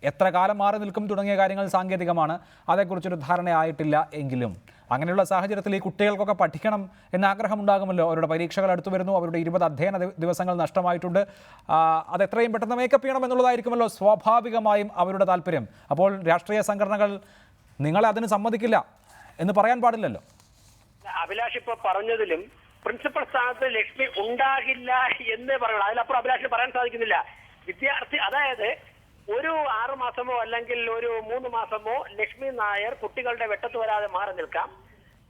എത്ര കാലം മാറി നിൽക്കും തുടങ്ങിയ കാര്യങ്ങൾ സാങ്കേതികമാണ്, അതേക്കുറിച്ചൊരു ധാരണയായിട്ടില്ല. എങ്കിലും അങ്ങനെയുള്ള സാഹചര്യത്തിൽ ഈ കുട്ടികൾക്കൊക്കെ പഠിക്കണം എന്ന ആഗ്രഹം ഉണ്ടാകുമല്ലോ. അവരുടെ പരീക്ഷകൾ അടുത്തു വരുന്നു, അവരുടെ 20 അധ്യയന ദിവസങ്ങൾ നഷ്ടമായിട്ടുണ്ട്. അത് എത്രയും പെട്ടെന്ന് മേക്കപ്പ് ചെയ്യണം എന്നുള്ളതായിരിക്കുമല്ലോ സ്വാഭാവികമായും അവരുടെ താല്പര്യം. അപ്പോൾ രാഷ്ട്രീയ സംഘടനകൾ നിങ്ങളെ അതിന് സമ്മതിക്കില്ല എന്ന് പറയാൻ പാടില്ലല്ലോ. അഭിലാഷ് ഇപ്പൊ പറഞ്ഞതിലും പ്രിൻസിപ്പൽ സ്ഥാനത്ത് ലക്ഷ്മി ഉണ്ടാകില്ല എന്ന് പറയണം. അതിലപ്പുറം അഭിലാഷിന് പറയാൻ സാധിക്കുന്നില്ല. വിദ്യാർത്ഥി, അതായത് ഒരു 6 മാസമോ അല്ലെങ്കിൽ ഒരു 3 മാസമോ ലക്ഷ്മി നായർ കുട്ടികളുടെ വെട്ടത്ത് വരാതെ മാറി നിൽക്കാം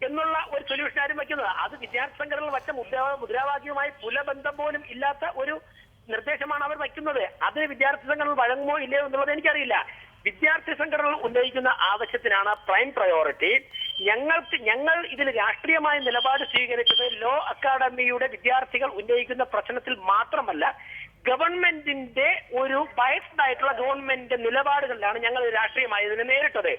എന്നുള്ള ഒരു സൊല്യൂഷൻ ആരും വെക്കുന്നത്. അത് വിദ്യാർത്ഥി സംഘടനകൾ വച്ച മുദ്രാവാക്യവുമായി പുലബന്ധം പോലും ഇല്ലാത്ത ഒരു നിർദ്ദേശമാണ് അവർ വയ്ക്കുന്നത്. അത് വിദ്യാർത്ഥി സംഘടനകൾ വഴങ്ങുമോ ഇല്ലയോ എന്നുള്ളത് എനിക്കറിയില്ല. വിദ്യാർത്ഥി സംഘടനകൾ ഉന്നയിക്കുന്ന ആവശ്യത്തിനാണ് പ്രൈം പ്രയോറിറ്റി. ഞങ്ങൾ ഇതിൽ രാഷ്ട്രീയമായ നിലപാട് സ്വീകരിച്ചത് ലോ അക്കാഡമിയുടെ വിദ്യാർത്ഥികൾ ഉന്നയിക്കുന്ന പ്രശ്നത്തിൽ മാത്രമല്ല, ഗവൺമെന്റിന്റെ ഒരു ബയസ്ഡ് ആയിട്ടുള്ള ഗവൺമെന്റിന്റെ നിലപാടുകളിലാണ് ഞങ്ങൾ രാഷ്ട്രീയമായി ഇതിനെ നേരിട്ടത്.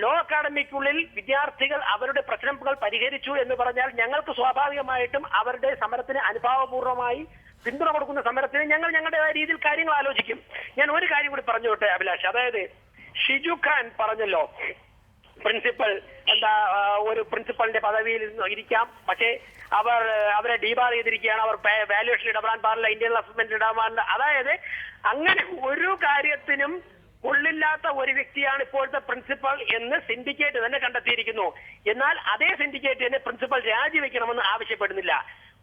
ലോ അക്കാഡമിക്കുള്ളിൽ വിദ്യാർത്ഥികൾ അവരുടെ പ്രശ്നങ്ങൾ പരിഹരിച്ചു എന്ന് പറഞ്ഞാൽ ഞങ്ങൾക്ക് സ്വാഭാവികമായിട്ടും അവരുടെ സമരത്തിന് അനുഭാവപൂർവ്വമായി പിന്തുണ കൊടുക്കുന്ന സമരത്തിന് ഞങ്ങൾ ഞങ്ങളുടേതായ രീതിയിൽ കാര്യങ്ങൾ ആലോചിക്കും. ഞാൻ ഒരു കാര്യം കൂടി പറഞ്ഞോട്ടെ അഭിലാഷ്, അതായത് ഷിജു ഖാൻ പറഞ്ഞല്ലോ, പ്രിൻസിപ്പൽ ഒരു പ്രിൻസിപ്പലിന്റെ പദവിയിൽ ഇരിക്കാം, പക്ഷേ അവരെ ഡീബാർ ചെയ്തിരിക്കുകയാണ്, അവർ വാല്യുവേഷൻ ഇടപെടാൻ പാടില്ല, ഇന്റേണൽ അസസ്മെന്റ് ഇടാൻ പാടില്ല. അതായത് അങ്ങനെ ഒരു കാര്യത്തിനും കൊള്ളില്ലാത്ത ഒരു വ്യക്തിയാണ് ഇപ്പോഴത്തെ പ്രിൻസിപ്പൽ എന്ന് സിൻഡിക്കേറ്റ് തന്നെ കണ്ടെത്തിയിരിക്കുന്നു. എന്നാൽ അതേ സിൻഡിക്കേറ്റ് തന്നെ പ്രിൻസിപ്പൽ രാജിവെക്കണമെന്ന് ആവശ്യപ്പെടുന്നില്ല.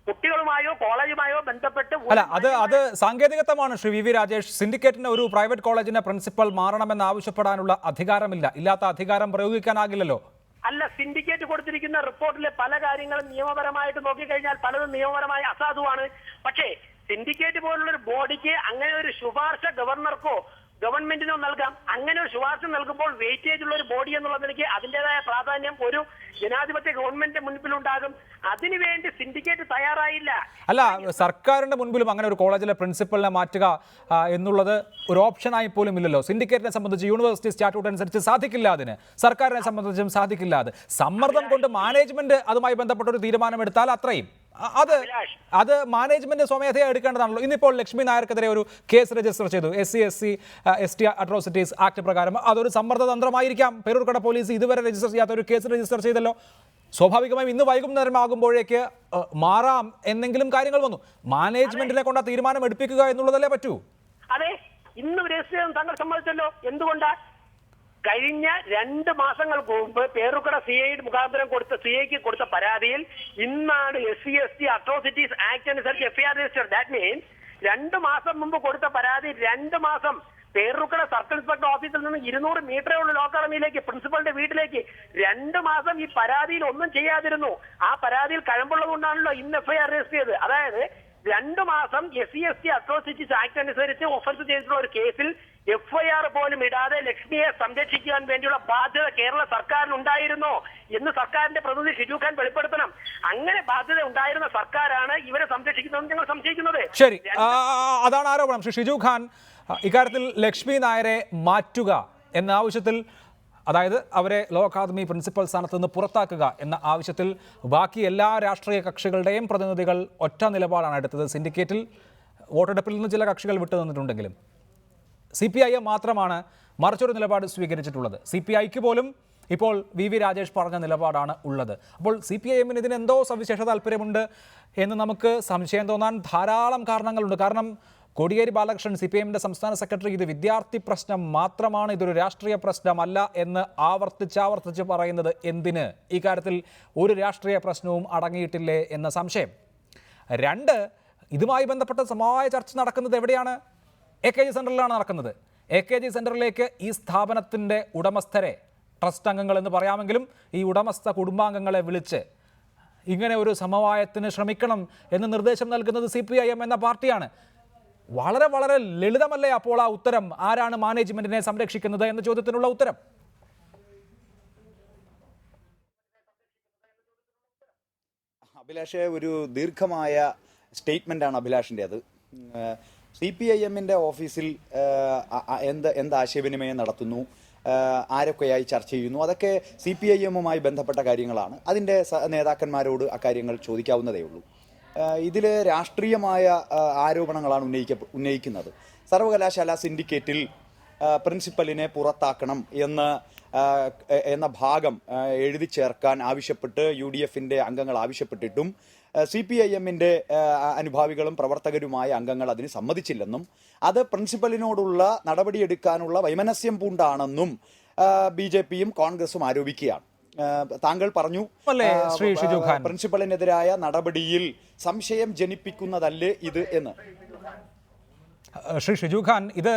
കുട്ടികളുമായോ കോളേജുമായോ ബന്ധപ്പെട്ട് അത് സാങ്കേതികത്വമാണ്. ശ്രീ VV രാജേഷ്, സിൻഡിക്കേറ്റിന് ഒരു പ്രൈവറ്റ് കോളേജിന്റെ പ്രിൻസിപ്പൽ മാറണമെന്ന് ആവശ്യപ്പെടാനുള്ള അധികാരമില്ല. ഇല്ലാത്ത അധികാരം പ്രയോഗിക്കാനാകില്ലല്ലോ. അല്ല, സിൻഡിക്കേറ്റ് കൊടുത്തിരിക്കുന്ന റിപ്പോർട്ടിലെ പല കാര്യങ്ങളും നിയമപരമായിട്ട് നോക്കിക്കഴിഞ്ഞാൽ പലതും നിയമപരമായി അസാധുവാണ്. പക്ഷേ സിൻഡിക്കേറ്റ് പോലുള്ള ഒരു ബോഡിക്ക് അങ്ങനെ ഒരു ശുപാർശ ഗവർണർക്കോ ഗവൺമെന്റിനോ നൽകാം. അങ്ങനെ ഒരു ശുപാർശ നൽകുമ്പോൾ വെയിറ്റേജ് ഉള്ള ഒരു ബോഡി എന്നുള്ളതിലേക്ക് അതിന്റേതായ പ്രാധാന്യം ഒരു ജനാധിപത്യ ഗവൺമെന്റിന്റെ മുൻപിലുണ്ടാകും. അതിനുവേണ്ടി സിൻഡിക്കേറ്റ് തയ്യാറായില്ല. അല്ല, സർക്കാരിന്റെ മുൻപിലും അങ്ങനെ ഒരു കോളേജിലെ പ്രിൻസിപ്പലിനെ മാറ്റുക എന്നുള്ളത് ഒരു ഓപ്ഷനായി പോലും ഇല്ലല്ലോ. സിൻഡിക്കേറ്റിനെ സംബന്ധിച്ച് യൂണിവേഴ്സിറ്റി സ്റ്റാറ്റ്യൂട്ട് അനുസരിച്ച് സാധിക്കില്ല, അതിന് സർക്കാരിനെ സംബന്ധിച്ചും സാധിക്കില്ല. അത് സമ്മർദ്ദം കൊണ്ട് മാനേജ്മെന്റ് അതുമായി ബന്ധപ്പെട്ട ഒരു തീരുമാനമെടുത്താൽ അത്രയും അത് മാനേജ്മെന്റ് സ്വമേധയാ എടുക്കേണ്ടതാണല്ലോ. ഇന്നിപ്പോൾ ലക്ഷ്മി നായർക്കെതിരെ ഒരു കേസ് രജിസ്റ്റർ ചെയ്തു, SC ST അട്രോസിറ്റീസ് ആക്ട് പ്രകാരം. അതൊരു സമ്മർദ്ദ തന്ത്രമായിരിക്കാം. പേരൂർക്കട പോലീസ് ഇതുവരെ രജിസ്റ്റർ ചെയ്യാത്ത ഒരു കേസ് രജിസ്റ്റർ ചെയ്തല്ലോ. സ്വാഭാവികമായും ഇന്ന് വൈകുന്നേരം ആകുമ്പോഴേക്ക് മാറാം എന്നെങ്കിലും കാര്യങ്ങൾ വന്നു. മാനേജ്മെന്റിനെ കൊണ്ട് ആ തീരുമാനം എടുപ്പിക്കുക എന്നുള്ളതല്ലേ പറ്റൂ. അതെ, ഇന്ന് രജിസ്റ്റർ താങ്കൾ സമ്മതിച്ചല്ലോ. എന്തുകൊണ്ടാ? കഴിഞ്ഞ 2 മാസങ്ങൾക്ക് മുമ്പ് പേരുക്കട CI മുഖാന്തരം CIക്ക് കൊടുത്ത പരാതിയിൽ ഇന്നാണ് SC ST അട്രോസിറ്റീസ് ആക്ട് അനുസരിച്ച് FIR രജിസ്റ്റർ. ദാറ്റ് മീൻസ് 2 മാസം മുമ്പ് കൊടുത്ത പരാതി 2 മാസം പേരുക്കട സർക്കിൾ ഇൻസ്പെക്ടർ ഓഫീസിൽ നിന്ന് 200 മീറ്ററേ ഉള്ള ലോ അക്കാഡമിയിലേക്ക് പ്രിൻസിപ്പലിന്റെ വീട്ടിലേക്ക് 2 മാസം ഈ പരാതിയിൽ ഒന്നും ചെയ്യാതിരുന്നു. ആ പരാതിയിൽ കഴമ്പുള്ളത് കൊണ്ടാണല്ലോ ഇന്ന് FIR രജിസ്റ്റർ ചെയ്തത്. അതായത് 2 മാസം SC/ST അട്രോസിറ്റീസ് ആക്ട് അനുസരിച്ച് ഒഫൻസ് ചെയ്തിട്ടുള്ള ഒരു കേസിൽ FIR പോലും ഇടാതെ ലക്ഷ്മിയെ സംരക്ഷിക്കാൻ വേണ്ടിയുള്ള ബാധ്യത കേരള സർക്കാരിനുണ്ടായിരുന്നോ എന്ന് സർക്കാരിന്റെ പ്രതിനിധി ഷിജു ഖാൻ വെളിപ്പെടുത്തണം. അങ്ങനെ ബാധ്യത ഉണ്ടായിരുന്ന സർക്കാരാണ് ഇവരെ സംരക്ഷിക്കുന്നതെന്ന് ഞങ്ങൾ സംശയിക്കുന്നത്. ശരി, അതാണ് ആരോപണം. ശ്രീ ഷിജു ഖാൻ, ഇക്കാര്യത്തിൽ ലക്ഷ്മി നായരെ മാറ്റുക എന്ന ആവശ്യത്തിൽ, അതായത് അവരെ ലോ അക്കാദമി പ്രിൻസിപ്പൽ സ്ഥാനത്ത് നിന്ന് പുറത്താക്കുക എന്ന ആവശ്യത്തിൽ ബാക്കി എല്ലാ രാഷ്ട്രീയ കക്ഷികളുടെയും പ്രതിനിധികൾ ഒറ്റ നിലപാടാണ് എടുത്തത്. സിൻഡിക്കേറ്റിൽ വോട്ടെടുപ്പിൽ നിന്ന് ചില കക്ഷികൾ വിട്ടു നിന്നിട്ടുണ്ടെങ്കിലും CPIM മാത്രമാണ് മറിച്ചൊരു നിലപാട് സ്വീകരിച്ചിട്ടുള്ളത്. CPIക്ക് പോലും ഇപ്പോൾ VV രാജേഷ് പറഞ്ഞ നിലപാടാണ് ഉള്ളത്. അപ്പോൾ CPIMന് ഇതിന് എന്തോ സവിശേഷ താല്പര്യമുണ്ട് എന്ന് നമുക്ക് സംശയം തോന്നാൻ ധാരാളം കാരണങ്ങളുണ്ട്. കാരണം കോടിയേരി ബാലകൃഷ്ണൻ, CPIMന്റെ സംസ്ഥാന സെക്രട്ടറി, ഇത് വിദ്യാർത്ഥി പ്രശ്നം മാത്രമാണ്, ഇതൊരു രാഷ്ട്രീയ പ്രശ്നമല്ല എന്ന് ആവർത്തിച്ച് പറയുന്നത് എന്തിന്? ഈ കാര്യത്തിൽ ഒരു രാഷ്ട്രീയ പ്രശ്നവും അടങ്ങിയിട്ടില്ലേ എന്ന സംശയം. 2, ഇതുമായി ബന്ധപ്പെട്ട സമവായ ചർച്ച നടക്കുന്നത് എവിടെയാണ്? AKG സെൻറ്ററിലാണ് നടക്കുന്നത്. AKG സെൻറ്ററിലേക്ക് ഈ സ്ഥാപനത്തിൻ്റെ ഉടമസ്ഥരെ, ട്രസ്റ്റ് അംഗങ്ങൾ എന്ന് പറയാമെങ്കിലും ഈ ഉടമസ്ഥ കുടുംബാംഗങ്ങളെ വിളിച്ച് ഇങ്ങനെ ഒരു സമവായത്തിന് ശ്രമിക്കണം എന്ന് നിർദ്ദേശം നൽകുന്നത് CPIM എന്ന പാർട്ടിയാണ്. വളരെ വളരെ ലളിതമല്ലേ അപ്പോൾ ആ ഉത്തരം? ആരാണ് മാനേജ്മെന്റിനെ സംരക്ഷിക്കുന്നത് എന്ന ചോദ്യത്തിനുള്ള ഉത്തരം? അഭിലാഷ്, ഒരു ദീർഘമായ സ്റ്റേറ്റ്മെൻ്റാണ് അഭിലാഷിൻ്റേത്. CPIMൻ്റെ ഓഫീസിൽ എന്ത് ആശയവിനിമയം നടത്തുന്നു, ആരൊക്കെയായി ചർച്ച ചെയ്യുന്നു, അതൊക്കെ CPIMുമായി ബന്ധപ്പെട്ട കാര്യങ്ങളാണ്. അതിൻ്റെ നേതാക്കന്മാരോട് അക്കാര്യങ്ങൾ ചോദിക്കാവുന്നതേ ഉള്ളൂ. ഇതിൽ രാഷ്ട്രീയമായ ആരോപണങ്ങളാണ് ഉന്നയിക്കുന്നത്. സർവകലാശാല സിൻഡിക്കേറ്റിൽ പ്രിൻസിപ്പലിനെ പുറത്താക്കണം എന്ന ഭാഗം എഴുതി ചേർക്കാൻ ആവശ്യപ്പെട്ട് UDFൻ്റെ അംഗങ്ങൾ ആവശ്യപ്പെട്ടിട്ടും CPIMൻ്റെ അനുഭാവികളും പ്രവർത്തകരുമായ അംഗങ്ങൾ അതിന് സമ്മതിച്ചില്ലെന്നും അത് പ്രിൻസിപ്പലിനോടുള്ള നടപടിയെടുക്കാനുള്ള വൈമനസ്യം പൂണ്ടാണെന്നും BJPയും കോൺഗ്രസും ആരോപിക്കുകയാണ്. താങ്കൾ പറഞ്ഞു പ്രിൻസിപ്പലിനെതിരായ നടപടിയിൽ സംശയം ജനിപ്പിക്കുന്നതല്ലേ ഇത് എന്ന്. ശ്രീ ഷിജു ഖാൻ, ഇത്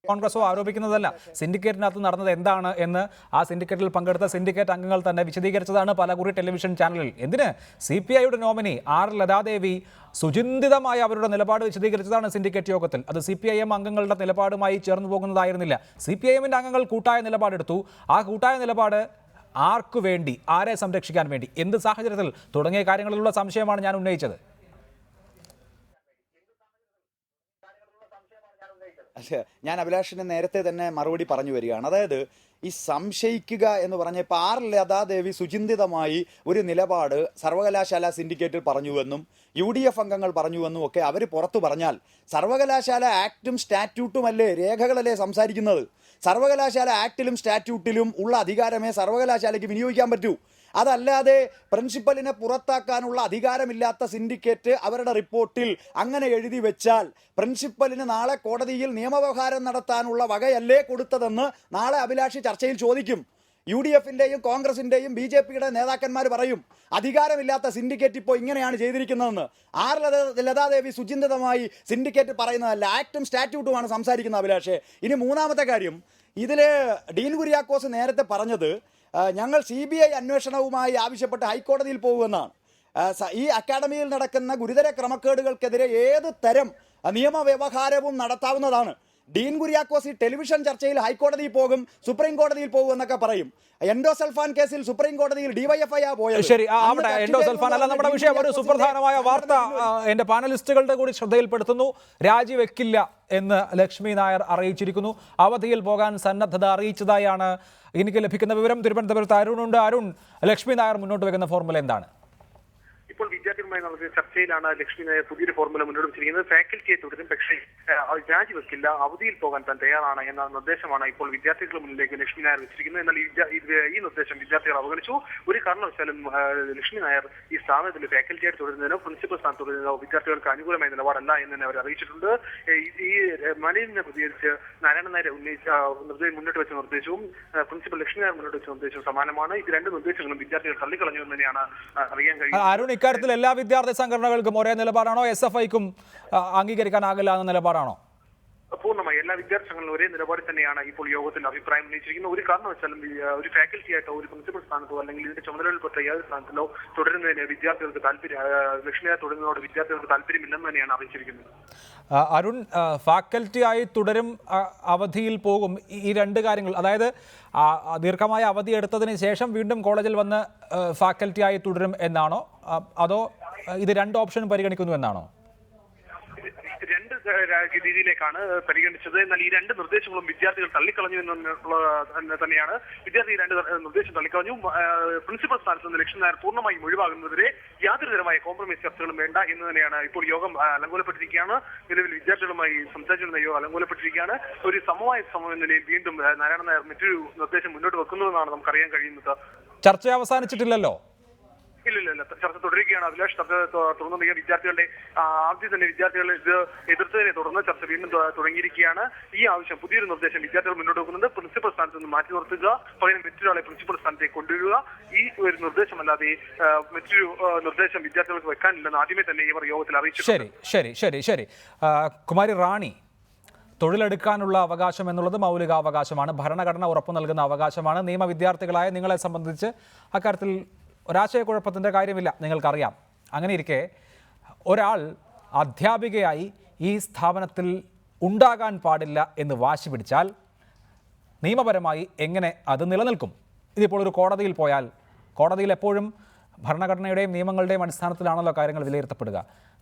കോൺഗ്രസോ ആരോപിക്കുന്നതല്ല. സിൻഡിക്കേറ്റിനകത്ത് നടന്നത് എന്താണ് എന്ന് ആ സിൻഡിക്കേറ്റിൽ പങ്കെടുത്ത സിൻഡിക്കേറ്റ് അംഗങ്ങൾ തന്നെ വിശദീകരിച്ചതാണ് പലകുറി ടെലിവിഷൻ ചാനലിൽ. എന്തിന്? CPIയുടെ നോമിനി R ലതാദേവി സുചിന്തിതമായി അവരുടെ നിലപാട് വിശദീകരിച്ചതാണ് സിൻഡിക്കേറ്റ് യോഗത്തിൽ. അത് CPIM അംഗങ്ങളുടെ നിലപാടുമായി ചേർന്ന് പോകുന്നതായിരുന്നില്ല. CPIMൻ്റെ അംഗങ്ങൾ കൂട്ടായ നിലപാടെടുത്തു. ആ കൂട്ടായ നിലപാട് ആർക്കു വേണ്ടി, ആരെ സംരക്ഷിക്കാൻ വേണ്ടി, എന്ത് സാഹചര്യത്തിൽ തുടങ്ങിയ കാര്യങ്ങളിലുള്ള സംശയമാണ് ഞാൻ ഉന്നയിച്ചത്. ഞാൻ അഭിലാഷിന് നേരത്തെ തന്നെ മറുപടി പറഞ്ഞു വരികയാണ്. അതായത് ഈ സംശയിക്കുക എന്ന് പറഞ്ഞപ്പോൾ R ലതാദേവി സുചിന്തിതമായി ഒരു നിലപാട് സർവകലാശാല സിൻഡിക്കേറ്റിൽ പറഞ്ഞുവെന്നും UDF അംഗങ്ങൾ പറഞ്ഞുവെന്നും ഒക്കെ അവർ പുറത്തു പറഞ്ഞാൽ സർവകലാശാല ആക്ടും സ്റ്റാറ്റ്യൂട്ടുമല്ലേ, രേഖകളല്ലേ സംസാരിക്കുന്നത്. സർവകലാശാല ആക്ടിലും സ്റ്റാറ്റ്യൂട്ടിലും ഉള്ള അധികാരമേ സർവകലാശാലയ്ക്ക് വിനിയോഗിക്കാൻ പറ്റൂ. അതല്ലാതെ പ്രിൻസിപ്പലിനെ പുറത്താക്കാനുള്ള അധികാരമില്ലാത്ത സിൻഡിക്കേറ്റ് അവരുടെ റിപ്പോർട്ടിൽ അങ്ങനെ എഴുതി വെച്ചാൽ പ്രിൻസിപ്പലിന് നാളെ കോടതിയിൽ നിയമവ്യവഹാരം നടത്താനുള്ള വകയല്ലേ കൊടുത്തതെന്ന് നാളെ അഭിലാഷ് ചർച്ചയിൽ ചോദിക്കും. UDFൻ്റെയും കോൺഗ്രസിൻ്റെയും BJPയുടെ നേതാക്കന്മാർ പറയും അധികാരമില്ലാത്ത സിൻഡിക്കേറ്റ് ഇപ്പോൾ ഇങ്ങനെയാണ് ചെയ്തിരിക്കുന്നതെന്ന്. R ലതാദേവി സുചിന്തിതമായി സിൻഡിക്കേറ്റ് പറയുന്നതല്ല, ആക്ടും സ്റ്റാറ്റ്യൂട്ടുമാണ് സംസാരിക്കുന്നത് അഭിലാഷേ. ഇനി മൂന്നാമത്തെ കാര്യം, ഇതിൽ ഡീൻ കുര്യാക്കോസ് നേരത്തെ പറഞ്ഞത് ഞങ്ങൾ CBI അന്വേഷണവുമായി ആവശ്യപ്പെട്ട് ഹൈക്കോടതിയിൽ പോകുമെന്നാണ്. ഈ അക്കാഡമിയിൽ നടക്കുന്ന ഗുരുതര ക്രമക്കേടുകൾക്കെതിരെ ഏത് തരം നിയമവ്യവഹാരവും നടത്താവുന്നതാണ്. ഡീൻ കുര്യാക്കോസ് ഈ ടെലിവിഷൻ ചർച്ചയിൽ ഹൈക്കോടതിയിൽ പോകും, സുപ്രീം കോടതിയിൽ പോകും എന്നൊക്കെ പറയും. എൻഡോസൾഫാൻ കേസിൽ സുപ്രീം കോടതിയിൽ DYFI പോയത്. ശരി, അവിടെ എൻഡോസൾഫാൻ അല്ല നമ്മുടെ വിഷയം. ഒരു സുപ്രധാനമായ വാർത്ത എന്റെ പാനലിസ്റ്റുകളുടെ കൂടി ശ്രദ്ധയിൽപ്പെടുത്തുന്നു. രാജിവെക്കില്ല എന്ന് ലക്ഷ്മി നായർ അറിയിച്ചിരിക്കുന്നു. അവധിയിൽ പോകാൻ സന്നദ്ധത അറിയിച്ചതായാണ് എനിക്ക് ലഭിക്കുന്ന വിവരം. തിരുവനന്തപുരത്ത് അരുണുണ്ട്. അരുൺ, ലക്ഷ്മി നായർ മുന്നോട്ട് വെക്കുന്ന ഫോർമുല എന്താണ്? ഇപ്പോൾ വിദ്യാർത്ഥികളുമായി നടത്തിയ ചർച്ചയിലാണ് ലക്ഷ്മി നായർ പുതിയൊരു ഫോർമുല മുന്നോട്ട് വെച്ചിരിക്കുന്നത്. ഫാക്കൽറ്റിയെ തുടരും, പക്ഷേ രാജിവെക്കില്ല, അവധിയിൽ പോകാൻ താൻ തയ്യാറാണ് എന്ന നിർദ്ദേശമാണ് ഇപ്പോൾ വിദ്യാർത്ഥികളുടെ മുന്നിലേക്ക് ലക്ഷ്മി നായർ വെച്ചിരിക്കുന്നത്. എന്നാൽ ഈ നിർദ്ദേശം വിദ്യാർത്ഥികൾ അവഗണിച്ചു. ഒരു കാരണവശാലും ലക്ഷ്മി നായർ ഈ സ്ഥാനത്തിൽ ഫാക്കൽറ്റിയായിട്ട് തുടരുന്നതിനോ പ്രിൻസിപ്പൽ സ്ഥാനത്ത് തുടരുന്നതിനോ വിദ്യാർത്ഥികൾക്ക് അനുകൂലമായ നിലപാടല്ല എന്ന് തന്നെ അവർ അറിയിച്ചിട്ടുണ്ട്. ഈ മാനേജ്മെന്റിനെ പ്രതികരിച്ച് നാരായണൻ നായർ മുന്നോട്ട് വെച്ച നിർദ്ദേശവും പ്രിൻസിപ്പൽ ലക്ഷ്മി നായർ മുന്നോട്ട് വെച്ച നിർദ്ദേശവും സമാനമാണ്. ഇത് രണ്ട് നിർദ്ദേശങ്ങളും വിദ്യാർത്ഥികൾ തള്ളിക്കളഞ്ഞു എന്ന് തന്നെയാണ് അറിയാൻ കഴിയുന്നത്. ഇക്കാര്യത്തിൽ എല്ലാ വിദ്യാർത്ഥി സംഘടനകൾക്കും ഒരേ നിലപാടാണോ? SFIക്കും അംഗീകരിക്കാനാകില്ല എന്ന നിലപാടാണോ? പൂർണ്ണമായി എല്ലാ വിദ്യാർത്ഥി സംഘടനകളും ഒരേ നിലപാടിൽ തന്നെയാണ് ഇപ്പോൾ യോഗത്തിൽ അഭിപ്രായം ഉന്നയിച്ചിരിക്കുന്നത്. ഒരു കാരണവശാലും ഒരു ഫാക്കൽറ്റി ആയിട്ടോ ഒരു പ്രിൻസിപ്പൽ സ്ഥാനത്തോ അല്ലെങ്കിൽ ഇതിന്റെ ചുമതലയിൽപ്പെട്ട ഏത് സ്ഥാനത്തിലോ തുടരുന്നതിന് വിദ്യാർത്ഥികൾക്ക് ലക്ഷ്മിയായി തുടരുന്നതോട് വിദ്യാർത്ഥികൾക്ക് താല്പര്യമില്ലെന്ന് തന്നെയാണ് അറിയിച്ചിരിക്കുന്നത്. അരുൺ, ഫാക്കൽറ്റി ആയി തുടരും, അവധിയിൽ പോകും, ഈ രണ്ട് കാര്യങ്ങൾ, അതായത് ദീർഘമായ അവധി എടുത്തതിന് ശേഷം വീണ്ടും കോളേജിൽ വന്ന് ഫാക്കൽറ്റി ആയി തുടരും എന്നാണോ, അതോ ഇത് രണ്ട് ഓപ്ഷനും പരിഗണിക്കുന്നു എന്നാണോ? രണ്ട് രീതിയിലേക്കാണ് പരിഗണിച്ചത്. എന്നാൽ ഈ രണ്ട് നിർദ്ദേശങ്ങളും വിദ്യാർത്ഥികൾ തള്ളിക്കളഞ്ഞു എന്നുള്ള തന്നെയാണ്. വിദ്യാർത്ഥി രണ്ട് നിർദ്ദേശം തള്ളിക്കളഞ്ഞു. പ്രിൻസിപ്പൽ സ്ഥാനത്ത് നിന്ന് ലക്ഷ്മി നായർ പൂർണ്ണമായും ഒഴിവാകുന്നതിരെ യാതൊരു തരമായ കോംപ്രമൈസ് ചർച്ചകളും വേണ്ട എന്ന് തന്നെയാണ് ഇപ്പോൾ യോഗം അലങ്കോലപ്പെട്ടിരിക്കുകയാണ്. നിലവിൽ വിദ്യാർത്ഥികളുമായി സംസാരിച്ചിരുന്ന യോഗം അലങ്കോലപ്പെട്ടിരിക്കുകയാണ്. ഒരു സമവായ ശ്രമം എന്ന നിലയിൽ വീണ്ടും നാരായണ നായർ മറ്റൊരു നിർദ്ദേശം മുന്നോട്ട് വെക്കുന്നതെന്നാണ് നമുക്കറിയാൻ കഴിയുന്നത്. ചർച്ച അവസാനിച്ചിട്ടില്ലല്ലോ. ഇല്ല, ചർച്ച തുടരുകയാണ്. അഭിലാഷ്, ചർച്ച തുടർന്നുണ്ടെങ്കിൽ വിദ്യാർത്ഥികളുടെ ആദ്യം തന്നെ വിദ്യാർത്ഥികൾ ഇത് എതിർത്തതിനെ തുടർന്ന് ചർച്ച വീണ്ടും തുടങ്ങിയിരിക്കുകയാണ്. ഈ ആവശ്യം, പുതിയൊരു നിർദ്ദേശം വിദ്യാർത്ഥികൾ മുന്നോട്ട് വെക്കുന്നത് പ്രിൻസിപ്പൽ സ്ഥാനത്ത് നിന്ന് മാറ്റി നിർത്തുക, പകരം മറ്റൊരാളെ പ്രിൻസിപ്പൽ സ്ഥാനത്തേക്ക് കൊണ്ടുവരിക. ഈ ഒരു നിർദ്ദേശമല്ലാതെ മറ്റൊരു നിർദ്ദേശം വിദ്യാർത്ഥികൾക്ക് വെക്കാനില്ലെന്ന് ആദ്യമേ തന്നെ ഇവർ യോഗത്തിൽ അറിയിച്ചു. ശരി. കുമാരി റാണി, തൊഴിലെടുക്കാനുള്ള അവകാശം എന്നുള്ളത് മൗലികാവകാശമാണ്, ഭരണഘടന ഉറപ്പു നൽകുന്ന അവകാശമാണ്. നിയമ വിദ്യാർത്ഥികളായ നിങ്ങളെ സംബന്ധിച്ച് അക്കാര്യത്തിൽ ഒരാശയക്കുഴപ്പത്തിൻ്റെ കാര്യമില്ല, നിങ്ങൾക്കറിയാം. അങ്ങനെ ഇരിക്കെ ഒരാൾ അധ്യാപികയായി ഈ സ്ഥാപനത്തിൽ ഉണ്ടാകാൻ പാടില്ല എന്ന് വാശി പിടിച്ചാൽ നിയമപരമായി എങ്ങനെ അത് നിലനിൽക്കും? ഇതിപ്പോൾ ഒരു കോടതിയിൽ പോയാൽ, കോടതിയിൽ എപ്പോഴും ഭരണഘടനയുടെയും നിയമങ്ങളുടെയും അടിസ്ഥാനത്തിലാണല്ലോ കാര്യങ്ങൾ വിലയിരുത്തപ്പെടുക.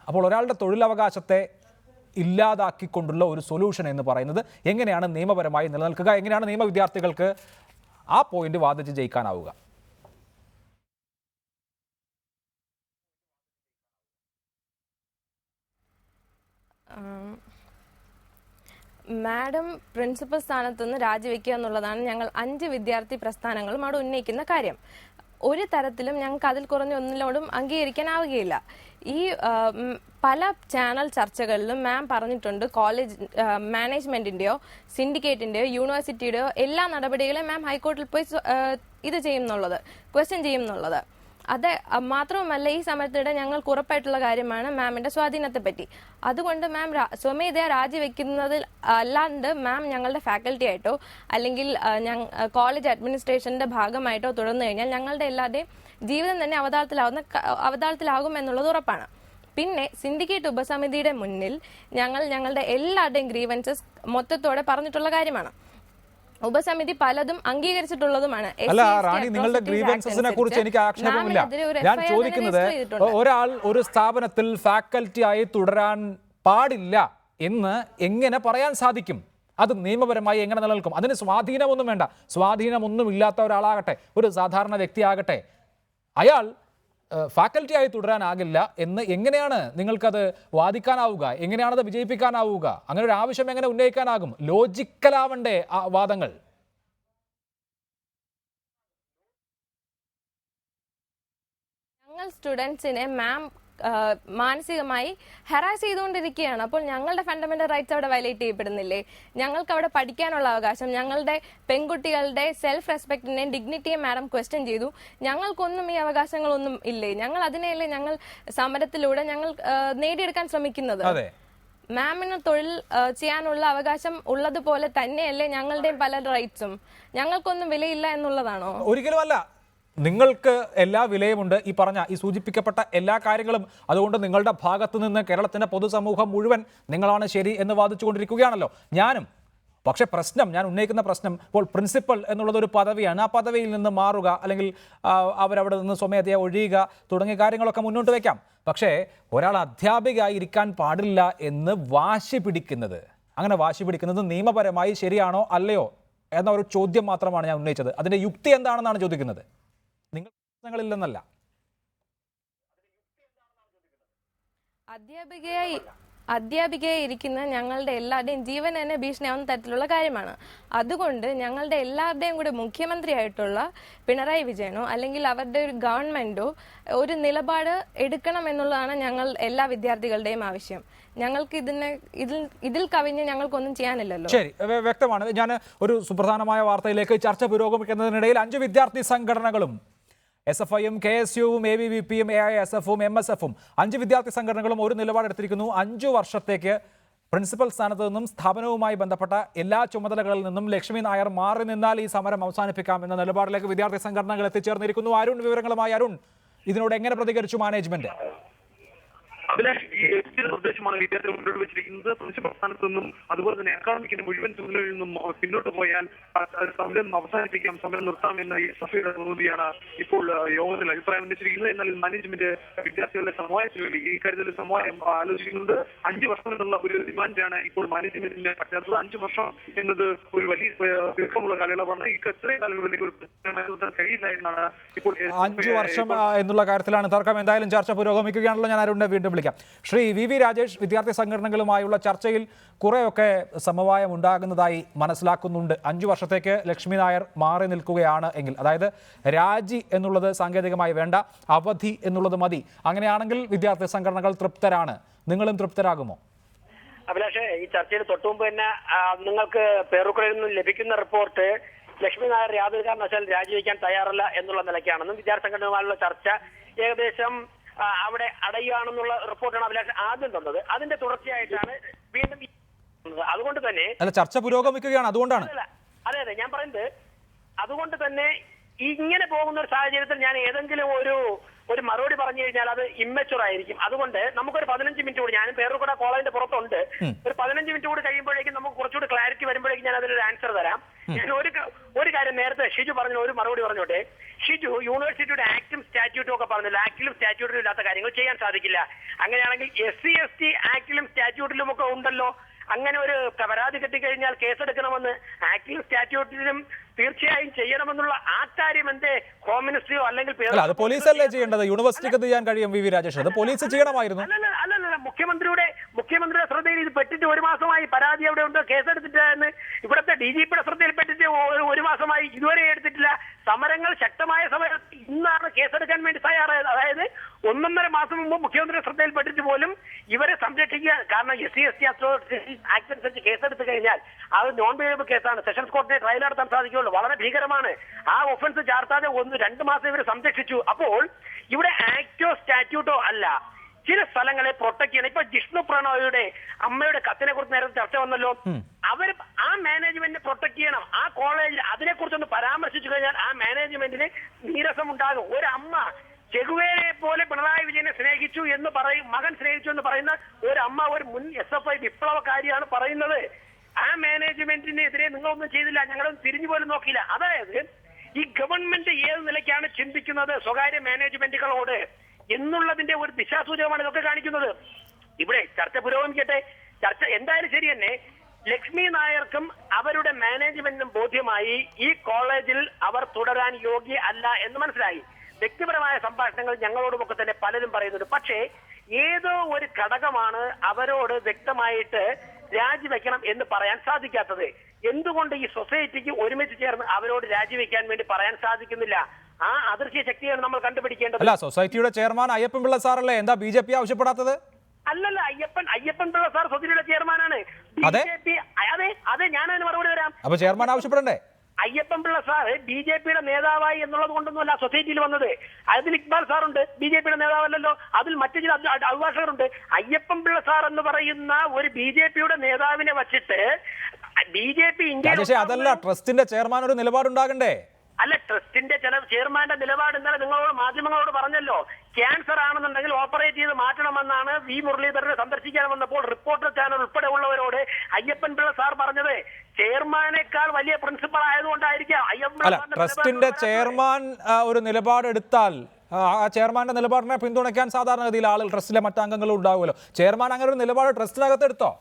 അപ്പോൾ ഒരാളുടെ തൊഴിലവകാശത്തെ ഇല്ലാതാക്കിക്കൊണ്ടുള്ള ഒരു സൊല്യൂഷൻ എന്ന് പറയുന്നത് എങ്ങനെയാണ് നിയമപരമായി നിലനിൽക്കുക? എങ്ങനെയാണ് നിയമ വിദ്യാർത്ഥികൾക്ക് ആ പോയിന്റ് വാദിച്ച് ജയിക്കാനാവുക? മാഡം പ്രിൻസിപ്പൽ സ്ഥാനത്ത് നിന്ന് രാജിവെക്കുക എന്നുള്ളതാണ് ഞങ്ങൾ 5 വിദ്യാർത്ഥി പ്രസ്ഥാനങ്ങളും അവിടെ ഉന്നയിക്കുന്ന കാര്യം. ഒരു തരത്തിലും ഞങ്ങൾക്ക് അതിൽ കുറഞ്ഞ ഒന്നിനോടും അംഗീകരിക്കാനാവുകയില്ല. ഈ പല ചാനൽ ചർച്ചകളിലും മാം പറഞ്ഞിട്ടുണ്ട്, കോളേജ് മാനേജ്മെന്റിന്റെയോ സിൻഡിക്കേറ്റിന്റെയോ യൂണിവേഴ്സിറ്റിയുടെയോ എല്ലാ നടപടികളെയും മാം ഹൈക്കോടതിയിൽ പോയി ഇത് ചെയ്യുന്നുള്ളത്, ക്വസ്റ്റ്യൻ ചെയ്യുന്നുള്ളത്. അത് മാത്രവുമല്ല, ഈ സമയത്തിടെ ഞങ്ങൾക്ക് ഉറപ്പായിട്ടുള്ള കാര്യമാണ് മാമിന്റെ സ്വാധീനത്തെ പറ്റി. അതുകൊണ്ട് മാം സ്വമേധയാ രാജിവെക്കുന്നതിൽ അല്ലാണ്ട് മാം ഞങ്ങളുടെ ഫാക്കൽറ്റി ആയിട്ടോ അല്ലെങ്കിൽ കോളേജ് അഡ്മിനിസ്ട്രേഷന്റെ ഭാഗമായിട്ടോ തുടർന്നു കഴിഞ്ഞാൽ ഞങ്ങളുടെ എല്ലാവരുടെയും ജീവിതം തന്നെ അവതാളത്തിലാകും എന്നുള്ളത് ഉറപ്പാണ്. പിന്നെ സിൻഡിക്കേറ്റ് ഉപസമിതിയുടെ മുന്നിൽ ഞങ്ങളുടെ എല്ലാവരുടെയും ഗ്രീവൻസസ് മൊത്തത്തോടെ പറഞ്ഞിട്ടുള്ള കാര്യമാണ്. ഉപസമിതി പലതും അംഗീകരിച്ചിട്ടുള്ളതുമാണ്. അല്ല റാണി, നിങ്ങളുടെ ഗ്രീവൻസസിനെ കുറിച്ച് എനിക്ക് ആക്ഷേപമില്ല. ഞാൻ ചോദിക്കുന്നത്, ഒരാൾ ഒരു സ്ഥാപനത്തിൽ ഫാക്കൽറ്റി ആയി തുടരാൻ പാടില്ല എന്ന് എങ്ങനെ പറയാൻ സാധിക്കും? അത് നിയമപരമായി എങ്ങനെ നിലനിൽക്കും? അതിന് സ്വാധീനമൊന്നും വേണ്ട. സ്വാധീനമൊന്നും ഇല്ലാത്ത ഒരാളാകട്ടെ, ഒരു സാധാരണ വ്യക്തിയാകട്ടെ, അയാൾ ഫാക്കൽറ്റി ആയി തുടരാനാകില്ല എന്ന് എങ്ങനെയാണ് നിങ്ങൾക്കത് വാദിക്കാനാവുക? എങ്ങനെയാണത് വിജയിപ്പിക്കാനാവുക? അങ്ങനെ ഒരു ആവശ്യം എങ്ങനെ ഉന്നയിക്കാനാകും? ലോജിക്കലാവണ്ടേ ആ വാദങ്ങൾ? ഞങ്ങൾ സ്റ്റുഡൻസിനെ മാം മാനസികമായി ഹെറാസ് ചെയ്തുകൊണ്ടിരിക്കുകയാണ്. അപ്പോൾ ഞങ്ങളുടെ ഫണ്ടമെന്റൽ റൈറ്റ്സ് അവിടെ വയലേറ്റ് ചെയ്യപ്പെടുന്നില്ലേ? ഞങ്ങൾക്ക് അവിടെ പഠിക്കാനുള്ള അവകാശം, ഞങ്ങളുടെ പെൺകുട്ടികളുടെ സെൽഫ് റെസ്പെക്റ്റിന്റെയും ഡിഗ്നിറ്റിയും മാഡം ക്വസ്റ്റ്യൻ ചെയ്തു. ഞങ്ങൾക്കൊന്നും ഈ അവകാശങ്ങളൊന്നും ഇല്ലേ? ഞങ്ങൾ അതിനെയല്ലേ ഞങ്ങൾ സമരത്തിലൂടെ ഞങ്ങൾ നേടിയെടുക്കാൻ ശ്രമിക്കുന്നത്. മാമിന് തൊഴിൽ ചെയ്യാനുള്ള അവകാശം ഉള്ളതുപോലെ തന്നെയല്ലേ ഞങ്ങളുടെയും പല റൈറ്റ്സും? ഞങ്ങൾക്കൊന്നും വിലയില്ല എന്നുള്ളതാണോ? ഒരിക്കലും അല്ല. നിങ്ങൾക്ക് എല്ലാ വിലയുമുണ്ട്, ഈ സൂചിപ്പിക്കപ്പെട്ട എല്ലാ കാര്യങ്ങളും. അതുകൊണ്ട് നിങ്ങളുടെ ഭാഗത്ത് നിന്ന് കേരളത്തിൻ്റെ പൊതുസമൂഹം മുഴുവൻ നിങ്ങളാണ് ശരി എന്ന് വാദിച്ചുകൊണ്ടിരിക്കുകയാണല്ലോ, ഞാനും. പക്ഷേ ഞാൻ ഉന്നയിക്കുന്ന പ്രശ്നം, ഇപ്പോൾ പ്രിൻസിപ്പൽ എന്നുള്ളതൊരു പദവിയാണ്. ആ പദവിയിൽ നിന്ന് മാറുക, അല്ലെങ്കിൽ അവരവിടെ നിന്ന് സ്വമേധയാ ഒഴിയുക തുടങ്ങിയ കാര്യങ്ങളൊക്കെ മുന്നോട്ട് വയ്ക്കാം. പക്ഷേ ഒരാൾ അധ്യാപികയായി ഇരിക്കാൻ പാടില്ല എന്ന് വാശി പിടിക്കുന്നത് നിയമപരമായി ശരിയാണോ അല്ലയോ എന്ന ഒരു ചോദ്യം മാത്രമാണ് ഞാൻ ഉന്നയിച്ചത്. അതിൻ്റെ യുക്തി എന്താണെന്നാണ് ചോദിക്കുന്നത്. നിങ്ങൾ പ്രശ്നങ്ങളില്ലെന്നല്ല. അധ്യാപികയായി ഇരിക്കുന്ന ഞങ്ങളുടെ എല്ലാവരുടെയും ജീവൻ തന്നെ ഭീഷണിയാവുന്ന തരത്തിലുള്ള കാര്യമാണ്. അതുകൊണ്ട് ഞങ്ങളുടെ എല്ലാവരുടെയും കൂടെ മുഖ്യമന്ത്രിയായിട്ടുള്ള പിണറായി വിജയനോ അല്ലെങ്കിൽ അവരുടെ ഒരു ഗവൺമെന്റോ ഒരു നിലപാട് എടുക്കണം എന്നുള്ളതാണ് ഞങ്ങൾ എല്ലാ വിദ്യാർത്ഥികളുടെയും ആവശ്യം. ഞങ്ങൾക്ക് ഇതിൽ കവിഞ്ഞ് ഞങ്ങൾക്കൊന്നും ചെയ്യാനില്ലല്ലോ. ശരി, വ്യക്തമാണ്. ഞാൻ ഒരു സുപ്രധാനമായ വാർത്തയിലേക്ക്. ചർച്ച പുരോഗമിക്കുന്നതിനിടയിൽ 5 വിദ്യാർത്ഥി സംഘടനകളും SFIയും KSUവും ABVPയും AISFും MSFും 5 വിദ്യാർത്ഥി സംഘടനകളും ഒരു നിലപാടെടുത്തിരിക്കുന്നു. 5 വർഷത്തേക്ക് പ്രിൻസിപ്പൽ സ്ഥാനത്ത് നിന്നും സ്ഥാപനവുമായി ബന്ധപ്പെട്ട എല്ലാ ചുമതലകളിൽ നിന്നും ലക്ഷ്മി നായർ മാറി നിന്നാൽ ഈ സമരം അവസാനിപ്പിക്കാം എന്ന നിലപാടിലേക്ക് വിദ്യാർത്ഥി സംഘടനകൾ എത്തിച്ചേർന്നിരിക്കുന്നു. അരുൺ വിവരങ്ങളുമായി. അരുൺ, ഇതിനോട് എങ്ങനെ പ്രതികരിച്ചു മാനേജ്മെന്റ്? അഭിലാഷ്, ഈ നിർദ്ദേശമാണ് വിദ്യാർത്ഥികൾ മുന്നോട്ട് വെച്ചിരിക്കുന്നത്. പ്രിൻസിപ്പൽ സ്ഥാനത്ത് നിന്നും അതുപോലെ തന്നെ അക്കാദമിക്കിന്റെ മുഴുവൻ ചുമതലകളിൽ നിന്നും പിന്നോട്ട് പോയാൽ സമരം അവസാനിപ്പിക്കാം, സമരം നിർത്താമെന്ന ഈ സഭയുടെ പ്രതിനിധിയാണ് ഇപ്പോൾ യോഗത്തിൽ അഭിപ്രായം ഉന്നയിച്ചിരിക്കുന്നത്. എന്നാൽ മാനേജ്മെന്റ് വിദ്യാർത്ഥികളുടെ സമവായത്തിന് വേണ്ടി ഈ കാര്യത്തിൽ സമവായം ആലോചിക്കുന്നുണ്ട്. 5 വർഷം എന്നുള്ള ഒരു ഡിമാൻഡാണ് ഇപ്പോൾ മാനേജ്മെന്റിന്റെ പറ്റാത്തത്. 5 വർഷം എന്നത് ഒരു വലിയ ദീർഘമുള്ള കാലയളവാണ്. ഇത്രയും കാലങ്ങളിലേക്ക് ഒരു പ്രശ്നം കഴിയില്ല എന്നാണ് ഇപ്പോൾ 5 വർഷം എന്നുള്ള കാര്യത്തിലാണ് തർക്കം. എന്തായാലും ചർച്ച പുരോഗമിക്കുകയാണല്ലോ. ഞാൻ അരുണിനെ വീണ്ടും വിളിക്കാം. ശ്രീ വി രാജേഷ്, വിദ്യാർത്ഥി സംഘടനകളുമായുള്ള ചർച്ചയിൽ കുറേയൊക്കെ സമവായം ഉണ്ടാകുന്നതായി മനസ്സിലാക്കുന്നുണ്ട്. 5 വർഷത്തേക്ക് ലക്ഷ്മി നായർ മാറി നിൽക്കുകയാണ് എങ്കിൽ, അതായത് രാജി എന്നുള്ളത് സാങ്കേതികമായി വേണ്ട, അവധി എന്നുള്ളത് മതി. അങ്ങനെയാണെങ്കിൽ വിദ്യാർത്ഥി സംഘടനകൾ തൃപ്തരാണ്. നിങ്ങളും തൃപ്തരാകുമോ? അഭിലാഷ്, ഈ ചർച്ചയിൽ തൊട്ടുമുമ്പ് തന്നെ നിങ്ങൾക്ക് പേരുക്കുറയിൽ നിന്നും ലഭിക്കുന്ന റിപ്പോർട്ട് ലക്ഷ്മി നായർ യാതൊരു കാരണവശാൽ രാജിവെക്കാൻ തയ്യാറല്ല എന്നുള്ള നിലയ്ക്കാണെന്നും വിദ്യാർത്ഥി സംഘടനകളുമായുള്ള ചർച്ച ഏകദേശം അവിടെ അടയുകയാണെന്നുള്ള റിപ്പോർട്ടാണ് അഭിലാഷ് ആദ്യം തന്നത്. അതിന്റെ തുടർച്ചയായിട്ടാണ് വീണ്ടും അതുകൊണ്ട് തന്നെ ചർച്ച പുരോഗമിക്കുകയാണ്. അതുകൊണ്ടാണ് അതെ ഞാൻ പറയുന്നത്. അതുകൊണ്ട് തന്നെ ഇങ്ങനെ പോകുന്ന ഒരു സാഹചര്യത്തിൽ ഞാൻ ഏതെങ്കിലും ഒരു മറുപടി പറഞ്ഞു കഴിഞ്ഞാൽ അത് ഇമ്മച്ചുവർ ആയിരിക്കും. അതുകൊണ്ട് നമുക്കൊരു 15 മിനിറ്റ് കൂടി, ഞാനും പേരുകൂടെ കോളേജിന്റെ പുറത്തുണ്ട്, ഒരു 15 മിനിറ്റ് കൂടി കഴിയുമ്പോഴേക്കും നമുക്ക് കുറച്ചുകൂടി ക്ലാരിറ്റി വരുമ്പോഴേക്കും ഞാൻ അതിനൊരു ആൻസർ തരാം. ഞാൻ ഒരു കാര്യം നേരത്തെ ഷിജു പറഞ്ഞു, ഒരു മറുപടി പറഞ്ഞോട്ടെ. ഷിജു യൂണിവേഴ്സിറ്റിയുടെ ആക്ടും സ്റ്റാറ്റ്യൂട്ടും ഒക്കെ പറഞ്ഞില്ല. ആക്ടിലും സ്റ്റാറ്റ്യൂട്ടിലും ഇല്ലാത്ത കാര്യങ്ങൾ ചെയ്യാൻ സാധിക്കില്ല. അങ്ങനെയാണെങ്കിൽ SC/ST ആക്ടിലും സ്റ്റാറ്റ്യൂട്ടിലും ഒക്കെ ഉണ്ടല്ലോ. അങ്ങനെ ഒരു പരാതി കിട്ടിക്കഴിഞ്ഞാൽ കേസെടുക്കണമെന്ന് ആക്ടിലും സ്റ്റാറ്റ്യൂട്ടിലും തീർച്ചയായും ചെയ്യണമെന്നുള്ള ആ കാര്യം എന്റെ ഹോം മിനിസ്ട്രിയോ അല്ലെങ്കിൽ അത് പോലീസല്ലേ ചെയ്യേണ്ടത്? യൂണിവേഴ്സിറ്റിക്ക് ചെയ്യാൻ കഴിയും വി രാജേഷ്, അത് പോലീസ് ചെയ്യണമായിരുന്നു. അല്ലല്ല, മുഖ്യമന്ത്രിയുടെ ശ്രദ്ധയിൽ ഇത് പെട്ടിട്ട് 1 മാസമായി. പരാതി അവിടെ ഉണ്ട്, കേസെടുത്തിട്ടില്ലെന്ന് ഇവിടുത്തെ DGPയുടെ ശ്രദ്ധയിൽപ്പെട്ടിട്ട് 1 മാസമായി, ഇതുവരെ എടുത്തിട്ടില്ല. സമരങ്ങൾ ശക്തമായ സമയത്ത് ഇന്നാണ് കേസെടുക്കാൻ വേണ്ടി തയ്യാറായത്. അതായത് 1.5 മാസം മുമ്പ് മുഖ്യമന്ത്രിയുടെ ശ്രദ്ധയിൽപ്പെട്ടിട്ട് പോലും ഇവരെ സംരക്ഷിക്കുക. കാരണം SC/ST ആക്ട് അനുസരിച്ച് കേസെടുത്തു കഴിഞ്ഞാൽ അത് നോൺ ബെയിലബിൾ കേസാണ്. സെഷൻസ് കോടതിയെ ട്രയൽ നടത്താൻ സാധിക്കുള്ളൂ. വളരെ ഭീകരമാണ്. ആ ഒഫൻസ് ചാർത്താതെ 1-2 മാസം ഇവരെ സംരക്ഷിച്ചു. അപ്പോൾ ഇവിടെ ആക്ടോ സ്റ്റാറ്റ്യൂട്ടോ അല്ല, ചില സ്ഥലങ്ങളെ പ്രൊട്ടക്ട് ചെയ്യണം. ഇപ്പൊ ജിഷ്ണു പ്രണോയുടെ അമ്മയുടെ കത്തിനെ കുറിച്ച് നേരത്തെ ചർച്ച വന്നല്ലോ. അവർ ആ മാനേജ്മെന്റിനെ പ്രൊട്ടക്ട് ചെയ്യണം. ആ കോളേജിൽ അതിനെക്കുറിച്ചൊന്ന് പരാമർശിച്ചു കഴിഞ്ഞാൽ ആ മാനേജ്മെന്റിന് നീരസം ഉണ്ടാകും. ഒരമ്മ ചെഗുവേരയെ പോലെ പിണറായി വിജയനെ സ്നേഹിച്ചു എന്ന് പറയും, മകൻ സ്നേഹിച്ചു എന്ന് പറയുന്ന ഒരമ്മ, ഒരു മുൻ SFI വിപ്ലവകാരിയാണ് പറയുന്നത്. ആ മാനേജ്മെന്റിനെതിരെ നിങ്ങളൊന്നും ചെയ്തില്ല, ഞങ്ങളൊന്നും തിരിഞ്ഞു പോലും നോക്കിയില്ല. അതായത് ഈ ഗവൺമെന്റ് ഏത് നിലയ്ക്കാണ് ചിന്തിക്കുന്നത് സ്വകാര്യ മാനേജ്മെന്റുകളോട് എന്നുള്ളതിന്റെ ഒരു ദിശാസൂചകമാണ് ഇതൊക്കെ കാണിക്കുന്നത്. ഇവിടെ ചർച്ച പുരോഗമിക്കട്ടെ. ചർച്ച എന്തായാലും ശരി തന്നെ. ലക്ഷ്മി നായർക്കും അവരുടെ മാനേജ്മെന്റിനും ബോധ്യമായി ഈ കോളേജിൽ അവർ തുടരാൻ യോഗ്യ അല്ല എന്ന് മനസ്സിലായി. വ്യക്തിപരമായ സംഭാഷണങ്ങൾ ഞങ്ങളോടുമൊക്കെ തന്നെ പലരും പറയുന്നുണ്ട്. പക്ഷേ ഏതോ ഒരു ഘടകമാണ് അവരോട് വ്യക്തമായിട്ട് രാജിവെക്കണം എന്ന് പറയാൻ സാധിക്കാത്തത്. എന്തുകൊണ്ട് ഈ സൊസൈറ്റിക്ക് ഒരുമിച്ച് ചേർന്ന് അവരോട് രാജിവെക്കാൻ വേണ്ടി പറയാൻ സാധിക്കുന്നില്ല? ആ അദൃശ്യ ശക്തിയാണ് നമ്മൾ കണ്ടുപിടിക്കേണ്ടത്. അല്ല, സൊസൈറ്റിയുടെ ചെയർമാൻ അയ്യപ്പൻ പിള്ള സാറല്ലേ, എന്താ BJP ആവശ്യപ്പെടാത്തത്? അല്ലല്ല, അയ്യപ്പൻ പിള്ള സാർ സൊസൈറ്റിയുടെ ചെയർമാനാണ്. BJP അതെ ഞാനതിന് മറുപടി തരാം. അപ്പൊ ചെയർമാൻ ആവശ്യപ്പെടണ്ടേ? അയ്യപ്പൻ പിള്ള സാർ BJPയുടെ നേതാവായി എന്നുള്ളത് കൊണ്ടൊന്നുമല്ല സൊസൈറ്റിയിൽ വന്നത്. അതിൽ ഇക്ബാൽ സാറുണ്ട്, BJPയുടെ നേതാവല്ലല്ലോ. അതിൽ മറ്റു ചില അഭിഭാഷകരുണ്ട്. അയ്യപ്പൻ പിള്ള സാർ എന്ന് പറയുന്ന ഒരു BJPയുടെ നേതാവിനെ വച്ചിട്ട് BJP ഇന്ത്യ അതല്ല, ട്രസ്റ്റിന്റെ ചെയർമാൻ ഒരു നിലപാടുണ്ടാകണ്ടേ? അല്ല, ട്രസ്റ്റിന്റെ ചെയർമാന്റെ നിലപാട് ഇന്നലെ നിങ്ങളോട് മാധ്യമങ്ങളോട് പറഞ്ഞല്ലോ. ക്യാൻസർ ആണെന്നുണ്ടെങ്കിൽ ഓപ്പറേറ്റ് ചെയ്ത് മാറ്റണമെന്നാണ് വി മുരളീധരനെ സന്ദർശിക്കാൻ വന്നപ്പോൾ റിപ്പോർട്ടർ ചാനൽ ഉൾപ്പെടെ ഉള്ളവരോട് അയ്യപ്പൻ പിള്ള സാർ പറഞ്ഞത്. ചെയർമാനേക്കാൾ വലിയ പ്രിൻസിപ്പൽ ആയതുകൊണ്ടായിരിക്കാം ട്രസ്റ്റിന്റെ ചെയർമാൻ ഒരു നിലപാടെടുത്താൽ ആ ചെയർമാന്റെ നിലപാടിനെ പിന്തുണയ്ക്കാൻ സാധാരണഗതിയിൽ ആളുകൾ ട്രസ്റ്റിലെ മറ്റംഗങ്ങളും ഉണ്ടാവുമല്ലോ. ചെയർമാൻ അങ്ങനെ ഒരു നിലപാട് ട്രസ്റ്റിനകത്ത് എടുത്തോ?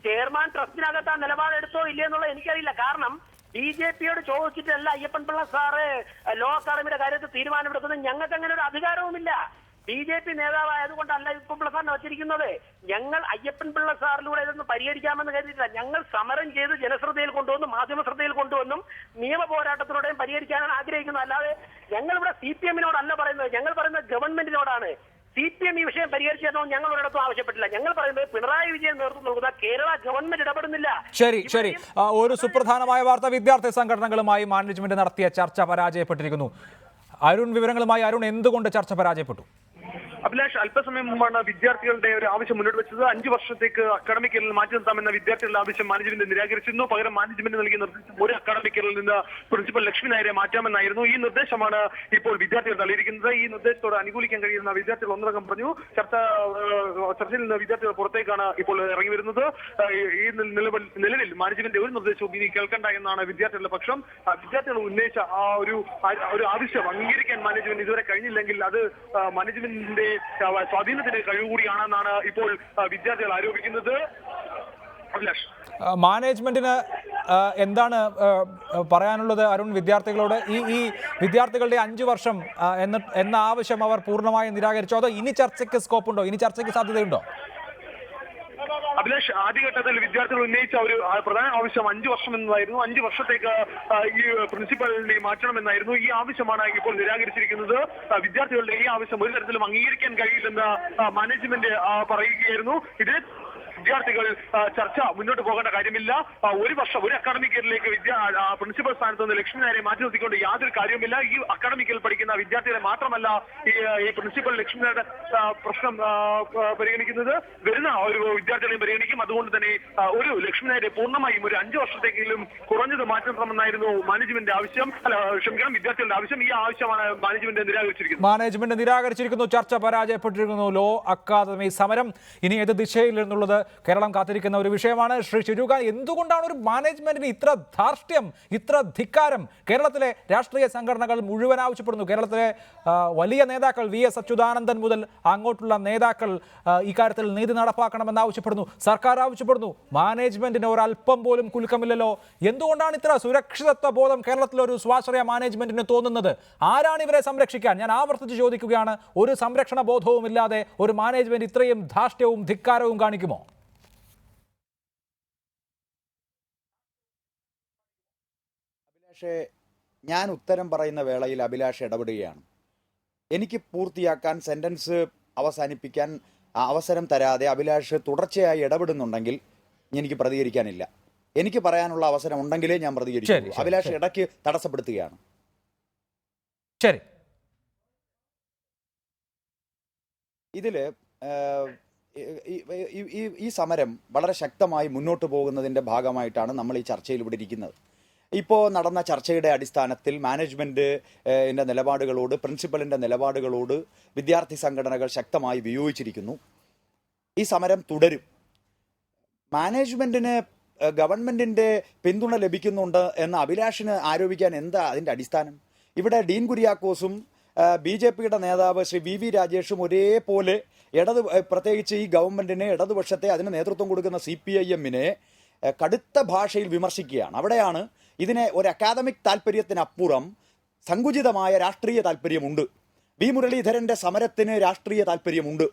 ചെയർമാൻ ട്രസ്റ്റിനകത്ത് ആ നിലപാടെടുത്തോ ഇല്ലയെന്നുള്ളത് എനിക്കറിയില്ല. കാരണം BJPയോട് ചോദിച്ചിട്ടല്ല അയ്യപ്പൻ പിള്ള സാറ് ലോ അക്കാദമിയുടെ കാര്യത്തിൽ തീരുമാനമെടുക്കുന്നത്. ഞങ്ങൾക്ക് അങ്ങനെ ഒരു അധികാരവുമില്ല. BJP നേതാവായതുകൊണ്ടല്ല അയ്യപ്പൻ പിള്ള സാറിനെ വച്ചിരിക്കുന്നത്. ഞങ്ങൾ അയ്യപ്പൻ പിള്ള സാറിലൂടെ ഇതൊന്നും പരിഹരിക്കാമെന്ന് കരുതിയിട്ടില്ല. ഞങ്ങൾ സമരം ചെയ്ത് ജനശ്രദ്ധയിൽ കൊണ്ടുവന്നും മാധ്യമ ശ്രദ്ധയിൽ കൊണ്ടുവന്നും നിയമ പോരാട്ടത്തിലൂടെയും പരിഹരിക്കാനാണ് ആഗ്രഹിക്കുന്നത്. അല്ലാതെ ഞങ്ങൾ ഇവിടെ CPM-നോടല്ല പറയുന്നത്. ഞങ്ങൾ പറയുന്നത് ഗവൺമെന്റിനോടാണ്. CPM ഈ വിഷയം പരിഹരിച്ചോ ഞങ്ങൾ ഒരിടത്തും ആവശ്യപ്പെട്ടില്ല. ഞങ്ങൾ പറയുന്നത് പിണറായി വിജയൻ നേതൃത്വം നൽകുന്ന കേരള ഗവൺമെന്റ് ഇടപെടുന്നില്ല. ശരി. ഒരു സുപ്രധാനമായ വാർത്ത, വിദ്യാർത്ഥി സംഘടനകളുമായി മാനേജ്മെന്റ് നടത്തിയ ചർച്ച പരാജയപ്പെട്ടിരിക്കുന്നു. അരുൺ വിവരങ്ങളുമായി. അരുൺ, എന്തുകൊണ്ട് ചർച്ച പരാജയപ്പെട്ടു? അഭിലാഷ്, അല്പസമയം മുമ്പാണ് വിദ്യാർത്ഥികളുടെ ഒരു ആവശ്യം മുന്നോട്ട് വെച്ചത്. 5 വർഷത്തേക്ക് അക്കാഡമിക് ഇയറിൽ മാറ്റി നിർത്താമെന്ന വിദ്യാർത്ഥികളുടെ ആവശ്യം മാനേജ്മെന്റ് നിരാകരിച്ചിരുന്നു. പകരം മാനേജ്മെന്റ് നൽകിയ നിർദ്ദേശം ഒരു അക്കാഡമിക് ഇയറിൽ നിന്ന് പ്രിൻസിപ്പൽ ലക്ഷ്മി നായരെ മാറ്റാമെന്നായിരുന്നു. ഈ നിർദ്ദേശമാണ് ഇപ്പോൾ വിദ്യാർത്ഥികൾ തള്ളിയിരിക്കുന്നത്. ഈ നിർദ്ദേശത്തോട് അനുകൂലിക്കാൻ കഴിയുന്ന വിദ്യാർത്ഥികൾ ഒന്നടങ്കം പറഞ്ഞു. ചർച്ചയിൽ നിന്ന് വിദ്യാർത്ഥികൾ പുറത്തേക്കാണ് ഇപ്പോൾ ഇറങ്ങി വരുന്നത്. ഈ നിലവിൽ മാനേജ്മെന്റ് ഒരു നിർദ്ദേശവും ഇനി കേൾക്കണ്ട എന്നാണ് വിദ്യാർത്ഥികളുടെ പക്ഷം. വിദ്യാർത്ഥികൾ ഉന്നയിച്ച ആ ഒരു ആവശ്യം അംഗീകരിക്കാൻ മാനേജ്മെന്റ് ഇതുവരെ കഴിഞ്ഞില്ലെങ്കിൽ അത് മാനേജ്മെന്റിന്റെ സ്വാധീനത്തിന്റെ കഴിവ് കൂടിയാണെന്നാണ് ഇപ്പോൾ വിദ്യാർത്ഥികൾ ആരോപിക്കുന്നത്. അഭിലാഷ്, മാനേജ്മെന്റിന് എന്താണ് പറയാനുള്ളത് അരുൺ വിദ്യാർത്ഥികളോട്? ഈ വിദ്യാർത്ഥികളുടെ 5 വർഷം എന്ന ആവശ്യം അവർ പൂർണ്ണമായും നിരാകരിച്ചോ, അതോ ഇനി ചർച്ചയ്ക്ക് സ്കോപ്പുണ്ടോ, ഇനി ചർച്ചയ്ക്ക് സാധ്യതയുണ്ടോ? അഭിലാഷ്, ആദ്യഘട്ടത്തിൽ വിദ്യാർത്ഥികൾ ഉന്നയിച്ച ഒരു പ്രധാന ആവശ്യം 5 വർഷം എന്നതായിരുന്നു. 5 വർഷത്തേക്ക് ഈ പ്രിൻസിപ്പലിനെ മാറ്റണമെന്നായിരുന്നു. ഈ ആവശ്യമാണ് ഇപ്പോൾ നിരാകരിച്ചിരിക്കുന്നത്. വിദ്യാർത്ഥികളുടെ ഈ ആവശ്യം ഒരു തരത്തിലും അംഗീകരിക്കാൻ കഴിയില്ലെന്ന് മാനേജ്മെന്റ് പറയുകയായിരുന്നു. ഇതിനെ വിദ്യാർത്ഥികൾ ചർച്ച മുന്നോട്ട് പോകേണ്ട കാര്യമില്ല. ഒരു അക്കാഡമിക് ഇയറിലേക്ക് പ്രിൻസിപ്പൽ സ്ഥാനത്ത് നിന്ന് ലക്ഷ്മി നായരെ മാറ്റി നിർത്തിക്കൊണ്ട് യാതൊരു കാര്യവുമില്ല. ഈ അക്കാഡമിക് ഇയറിൽ പഠിക്കുന്ന വിദ്യാർത്ഥികളെ മാത്രമല്ല ഈ പ്രിൻസിപ്പൽ ലക്ഷ്മി നായരുടെ പ്രശ്നം പരിഗണിക്കുന്നത്, വരുന്ന ഒരു വിദ്യാർത്ഥികളെയും പരിഗണിക്കും. അതുകൊണ്ട് തന്നെ ഒരു ലക്ഷ്മി നായരെ പൂർണ്ണമായും ഒരു 5 വർഷത്തേക്കെങ്കിലും കുറഞ്ഞത് മാറ്റണമെന്നായിരുന്നു മാനേജ്മെന്റ് ആവശ്യം. വിദ്യാർത്ഥികളുടെ ആവശ്യം. ഈ ആവശ്യമാണ് മാനേജ്മെന്റ് നിരാകരിച്ചിരിക്കുന്നു. ചർച്ച പരാജയപ്പെട്ടിരിക്കുന്നു. ലോ അക്കാദമി സമരം ഇനി ഏത് ദിശയിൽ എന്നുള്ളത് കേരളം കാത്തിരിക്കുന്ന ഒരു വിഷയമാണ്. ശ്രീ ഷിജുഖാൻ, എന്തുകൊണ്ടാണ് ഒരു മാനേജ്മെന്റിന് ഇത്ര ധാർഷ്ട്യം, ഇത്ര ധിക്കാരം? കേരളത്തിലെ രാഷ്ട്രീയ സംഘടനകൾ മുഴുവൻ ആവശ്യപ്പെടുന്നു. കേരളത്തിലെ വലിയ നേതാക്കൾ VS അച്യുതാനന്ദൻ മുതൽ അങ്ങോട്ടുള്ള നേതാക്കൾ ഇക്കാര്യത്തിൽ നീതി നടപ്പാക്കണമെന്ന് ആവശ്യപ്പെടുന്നു. സർക്കാർ ആവശ്യപ്പെടുന്നു. മാനേജ്മെന്റിന് ഒരല്പം പോലും കുലുക്കമില്ലല്ലോ. എന്തുകൊണ്ടാണ് ഇത്ര സുരക്ഷിതത്വ ബോധം കേരളത്തിലൊരു സ്വാശ്രയ മാനേജ്മെന്റിന് തോന്നുന്നത്? ആരാണ് ഇവരെ സംരക്ഷിക്കാൻ? ഞാൻ ആവർത്തിച്ച് ചോദിക്കുകയാണ്. ഒരു സംരക്ഷണ ബോധവും ഇല്ലാതെ ഒരു മാനേജ്മെന്റ് ഇത്രയും ധാർഷ്ട്യവും ധിക്കാരവും കാണിക്കുമോ? പക്ഷേ ഞാൻ ഉത്തരം പറയുന്ന വേളയിൽ അഭിലാഷ് ഇടപെടുകയാണ്. എനിക്ക് പൂർത്തിയാക്കാൻ, സെന്റൻസ് അവസാനിപ്പിക്കാൻ അവസരം തരാതെ അഭിലാഷ് തുടർച്ചയായി ഇടപെടുന്നുണ്ടെങ്കിൽ എനിക്ക് പ്രതികരിക്കാനില്ല. എനിക്ക് പറയാനുള്ള അവസരം ഉണ്ടെങ്കിലേ ഞാൻ പ്രതികരിക്കൂ. അഭിലാഷ് ഇടയ്ക്ക് തടസ്സപ്പെടുത്തുകയാണ്. ശരി, ഇതില് ഈ സമരം വളരെ ശക്തമായി മുന്നോട്ട് പോകുന്നതിൻ്റെ ഭാഗമായിട്ടാണ് നമ്മൾ ഈ ചർച്ചയിൽ ഇവിടെ ഇരിക്കുന്നത്. ഇപ്പോൾ നടന്ന ചർച്ചയുടെ അടിസ്ഥാനത്തിൽ മാനേജ്മെൻറ്റിൻ്റെ നിലപാടുകളോട്, പ്രിൻസിപ്പലിൻ്റെ നിലപാടുകളോട് വിദ്യാർത്ഥി സംഘടനകൾ ശക്തമായി വിയോജിച്ചിരിക്കുന്നു. ഈ സമരം തുടരും. മാനേജ്മെൻറ്റിന് ഗവൺമെൻറ്റിൻ്റെ പിന്തുണ ലഭിക്കുന്നുണ്ട് എന്ന് അഭിലാഷിന് ആരോപിക്കാൻ എന്താ അതിൻ്റെ അടിസ്ഥാനം? ഇവിടെ ഡീൻ കുര്യാക്കോസും BJPയുടെ നേതാവ് ശ്രീ VV രാജേഷും ഒരേപോലെ പ്രത്യേകിച്ച് ഈ ഗവൺമെൻറ്റിനെ, ഇടതുപക്ഷത്തെ, അതിന് നേതൃത്വം കൊടുക്കുന്ന CPIMനെ കടുത്ത ഭാഷയിൽ വിമർശിക്കുകയാണ്. അവിടെയാണ് ഇതിനെ ഒരു അക്കാദമിക് താല്പര്യത്തിനപ്പുറം സങ്കുചിതമായ രാഷ്ട്രീയ താല്പര്യമുണ്ട്. വി മുരളീധരൻ്റെ സമരത്തിന് രാഷ്ട്രീയ താല്പര്യമുണ്ട്.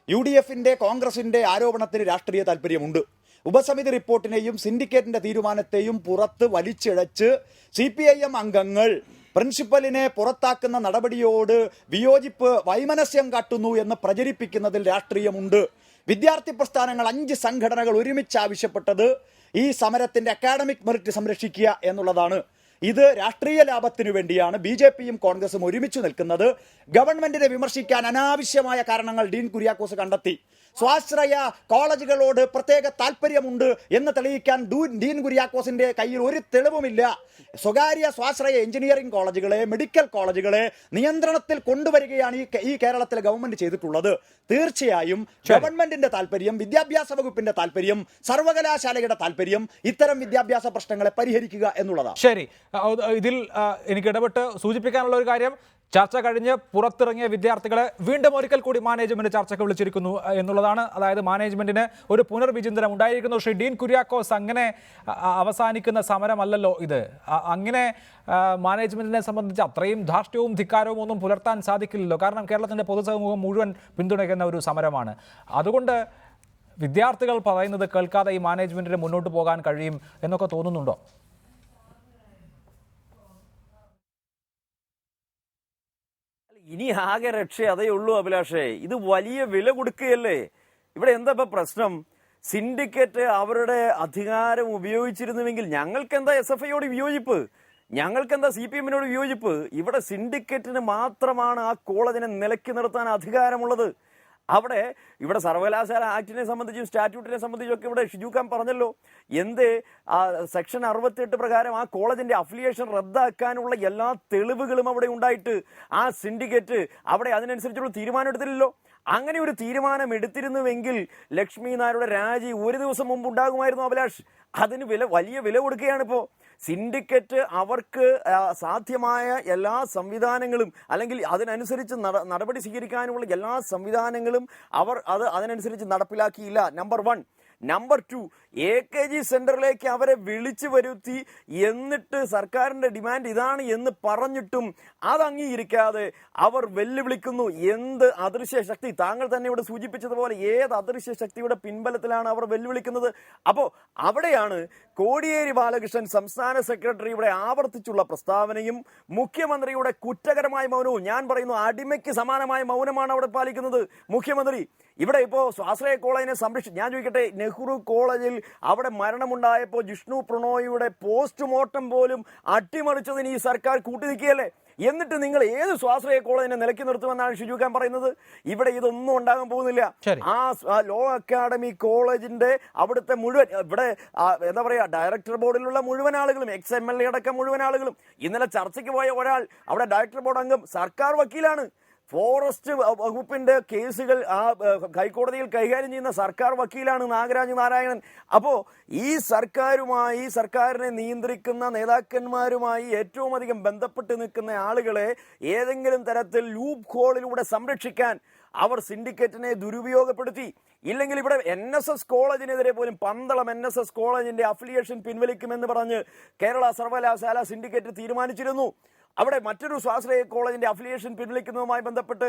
UDFൻ്റെ, കോൺഗ്രസിൻ്റെ ആരോപണത്തിന് രാഷ്ട്രീയ താല്പര്യമുണ്ട്. ഉപസമിതി റിപ്പോർട്ടിനെയും സിൻഡിക്കേറ്റിൻ്റെ തീരുമാനത്തെയും പുറത്ത് വലിച്ചിഴച്ച് CPIM അംഗങ്ങൾ പ്രിൻസിപ്പലിനെ പുറത്താക്കുന്ന നടപടിയോട് വിയോജിപ്പ്, വൈമനസ്യം കാട്ടുന്നു എന്ന് പ്രചരിപ്പിക്കുന്നതിൽ രാഷ്ട്രീയമുണ്ട്. വിദ്യാർത്ഥി പ്രസ്ഥാനങ്ങൾ 5 സംഘടനകൾ ഒരുമിച്ച് ആവശ്യപ്പെട്ടത് ഈ സമരത്തിന്റെ അക്കാഡമിക് മെറിറ്റ് സംരക്ഷിക്കുക എന്നുള്ളതാണ്. ഇത് രാഷ്ട്രീയ ലാഭത്തിനു വേണ്ടിയാണ് BJPയും കോൺഗ്രസും ഒരുമിച്ച് നിൽക്കുന്നത്. ഗവൺമെന്റിനെ വിമർശിക്കാൻ അനാവശ്യമായ കാരണങ്ങൾ ഡീൻ കുര്യാക്കോസ് കണ്ടെത്തി. സ്വാശ്രയ കോളേജുകളോട് പ്രത്യേക താല്പര്യമുണ്ട് എന്ന് തെളിയിക്കാൻ ഡീൻ കുര്യാക്കോസിന്റെ കയ്യിൽ ഒരു തെളിവുമില്ല. സ്വകാര്യ സ്വാശ്രയ എഞ്ചിനീയറിംഗ് കോളേജുകളെ, മെഡിക്കൽ കോളേജുകളെ നിയന്ത്രണത്തിൽ കൊണ്ടുവരികയാണ് ഈ കേരളത്തിലെ ഗവൺമെന്റ് ചെയ്തിട്ടുള്ളത്. തീർച്ചയായും ഗവൺമെന്റിന്റെ താല്പര്യം, വിദ്യാഭ്യാസ വകുപ്പിന്റെ താല്പര്യം, സർവകലാശാലയുടെ താല്പര്യം ഇത്തരം വിദ്യാഭ്യാസ പ്രശ്നങ്ങളെ പരിഹരിക്കുക എന്നുള്ളതാണ്. ശരി, ഇതിൽ എനിക്ക് ഇടപെട്ട് സൂചിപ്പിക്കാനുള്ള ഒരു കാര്യം, ചർച്ച കഴിഞ്ഞ് പുറത്തിറങ്ങിയ വിദ്യാർത്ഥികളെ വീണ്ടും ഒരിക്കൽ കൂടി മാനേജ്മെന്റ് ചർച്ചയ്ക്ക് വിളിച്ചിരിക്കുന്നു എന്നുള്ളതാണ്. അതായത് മാനേജ്മെന്റിന് ഒരു പുനർവിചിന്തനം ഉണ്ടായിരിക്കുന്നു. ശ്രീ ഡീൻ കുര്യാക്കോസ്, അങ്ങനെ അവസാനിക്കുന്ന സമരമല്ലല്ലോ ഇത്. അങ്ങനെ മാനേജ്മെന്റിനെ സംബന്ധിച്ച് അത്രയും ധാർഷ്ട്യവും ധിക്കാരവും ഒന്നും പുലർത്താൻ സാധിക്കില്ലല്ലോ. കാരണം കേരളത്തിൻ്റെ പൊതുസമൂഹം മുഴുവൻ പിന്തുണയ്ക്കുന്ന ഒരു സമരമാണ്. അതുകൊണ്ട് വിദ്യാർത്ഥികൾ പറയുന്നത് കേൾക്കാതെ ഈ മാനേജ്മെന്റിന് മുന്നോട്ട് പോകാൻ കഴിയും എന്നൊക്കെ തോന്നുന്നുണ്ടോ? ഇനി ആകെ രക്ഷ അതേ ഉള്ളൂ അഭിലാഷേ. ഇത് വലിയ വില കൊടുക്കുകയല്ലേ. ഇവിടെ എന്താ ഇപ്പൊ പ്രശ്നം? സിൻഡിക്കേറ്റ് അവരുടെ അധികാരം ഉപയോഗിച്ചിരുന്നുവെങ്കിൽ ഞങ്ങൾക്ക് എന്താ SFIയോട് വിയോജിപ്പ്? ഞങ്ങൾക്കെന്താ CPM വിയോജിപ്പ്? ഇവിടെ സിൻഡിക്കേറ്റിന് മാത്രമാണ് ആ കോളേജിനെ നിലയ്ക്ക് നിർത്താൻ അധികാരമുള്ളത്. ഇവിടെ സർവകലാശാല ആക്ടിനെ സംബന്ധിച്ചും സ്റ്റാറ്റ്യൂട്ടിനെ സംബന്ധിച്ചും ഒക്കെ ഇവിടെ ഷിജു ഖാൻ പറഞ്ഞല്ലോ. സെക്ഷൻ 68 പ്രകാരം ആ കോളേജിന്റെ അഫിലിയേഷൻ റദ്ദാക്കാനുള്ള എല്ലാ തെളിവുകളും അവിടെ ഉണ്ടായിട്ട് ആ സിൻഡിക്കേറ്റ് അവിടെ അതിനനുസരിച്ചുള്ള തീരുമാനം എടുത്തില്ലല്ലോ. അങ്ങനെ ഒരു തീരുമാനം എടുത്തിരുന്നുവെങ്കിൽ ലക്ഷ്മി നായരുടെ രാജി ഒരു ദിവസം മുമ്പ് ഉണ്ടാകുമായിരുന്നു അഭിലാഷ്. അതിന് വലിയ വില കൊടുക്കുകയാണിപ്പോൾ സിൻഡിക്കേറ്റ്. അവർക്ക് സാധ്യമായ എല്ലാ സംവിധാനങ്ങളും അല്ലെങ്കിൽ അതിനനുസരിച്ച് നടപടി സ്വീകരിക്കാനുള്ള എല്ലാ സംവിധാനങ്ങളും അവർ അതിനനുസരിച്ച് നടപ്പിലാക്കിയില്ല. നമ്പർ 1. നമ്പർ 2, AKG സെന്ററിലേക്ക് അവരെ വിളിച്ചു വരുത്തി എന്നിട്ട് സർക്കാരിന്റെ ഡിമാൻഡ് ഇതാണ് എന്ന് പറഞ്ഞിട്ടും അത് അംഗീകരിക്കാതെ അവർ വെല്ലുവിളിക്കുന്നു. എന്ത് അദൃശ്യ ശക്തി, താങ്കൾ തന്നെ ഇവിടെ സൂചിപ്പിച്ചതുപോലെ ഏത് അദൃശ്യ ശക്തിയുടെ പിൻബലത്തിലാണ് അവർ വെല്ലുവിളിക്കുന്നത്? അപ്പോൾ അവിടെയാണ് കോടിയേരി ബാലകൃഷ്ണൻ സംസ്ഥാന സെക്രട്ടറി ഇവിടെ ആവർത്തിച്ചുള്ള പ്രസ്താവനയും മുഖ്യമന്ത്രിയുടെ കുറ്റകരമായ മൗനവും, ഞാൻ പറയുന്നു അടിമയ്ക്ക് സമാനമായ മൗനമാണ് അവിടെ പാലിക്കുന്നത് മുഖ്യമന്ത്രി. ഇവിടെ ഇപ്പോൾ സ്വാശ്രയ കോളേജിനെ ഞാൻ ചോദിക്കട്ടെ, നെഹ്റു കോളേജിൽ അവിടെ മരണമുണ്ടായപ്പോൾ ജിഷ്ണു പ്രണോയിയുടെ പോസ്റ്റ്മോർട്ടം പോലും അട്ടിമറിച്ചതിന് ഈ സർക്കാർ കൂട്ടുനിൽക്കുകയല്ലേ? എന്നിട്ട് നിങ്ങൾ ഏത് സ്വാശ്രയ കോളേജിനെ നിലയ്ക്ക് നിർത്തുമെന്നാണ് ഷിജു ഖാൻ പറയുന്നത്? ഇവിടെ ഇതൊന്നും ഉണ്ടാകാൻ പോകുന്നില്ല. ആ ലോ അക്കാഡമി കോളേജിന്റെ അവിടുത്തെ മുഴുവൻ എന്താ പറയാ ഡയറക്ടർ ബോർഡിലുള്ള മുഴുവൻ ആളുകളും ex-MLA അടക്കം മുഴുവൻ ആളുകളും ഇന്നലെ ചർച്ചയ്ക്ക് പോയ ഒരാൾ അവിടെ ഡയറക്ടർ ബോർഡ് അംഗം സർക്കാർ വക്കീലാണ്. ഫോറസ്റ്റ് വകുപ്പിന്റെ കേസുകൾ ഹൈക്കോടതിയിൽ കൈകാര്യം ചെയ്യുന്ന സർക്കാർ വക്കീലാണ് നാഗരാജ് നാരായണൻ. അപ്പോ ഈ സർക്കാരിനെ നിയന്ത്രിക്കുന്ന നേതാക്കന്മാരുമായി ഏറ്റവും അധികം ബന്ധപ്പെട്ട് നിൽക്കുന്ന ആളുകളെ ഏതെങ്കിലും തരത്തിൽ ലൂപ്പ് ഹോളിലൂടെ സംരക്ഷിക്കാൻ അവർ സിൻഡിക്കേറ്റിനെ ദുരുപയോഗപ്പെടുത്തി. ഇല്ലെങ്കിൽ ഇവിടെ NSS കോളേജിനെതിരെ പോലും പന്തളം NSS കോളേജിന്റെ അഫിലിയേഷൻ പിൻവലിക്കുമെന്ന് പറഞ്ഞ് കേരള സർവകലാശാല സിൻഡിക്കേറ്റ് തീരുമാനിച്ചിരുന്നു. അവിടെ മറ്റൊരു സ്വാശ്രയ കോളേജിന്റെ അഫിലിയേഷൻ പിൻവലിക്കുന്നതുമായി ബന്ധപ്പെട്ട്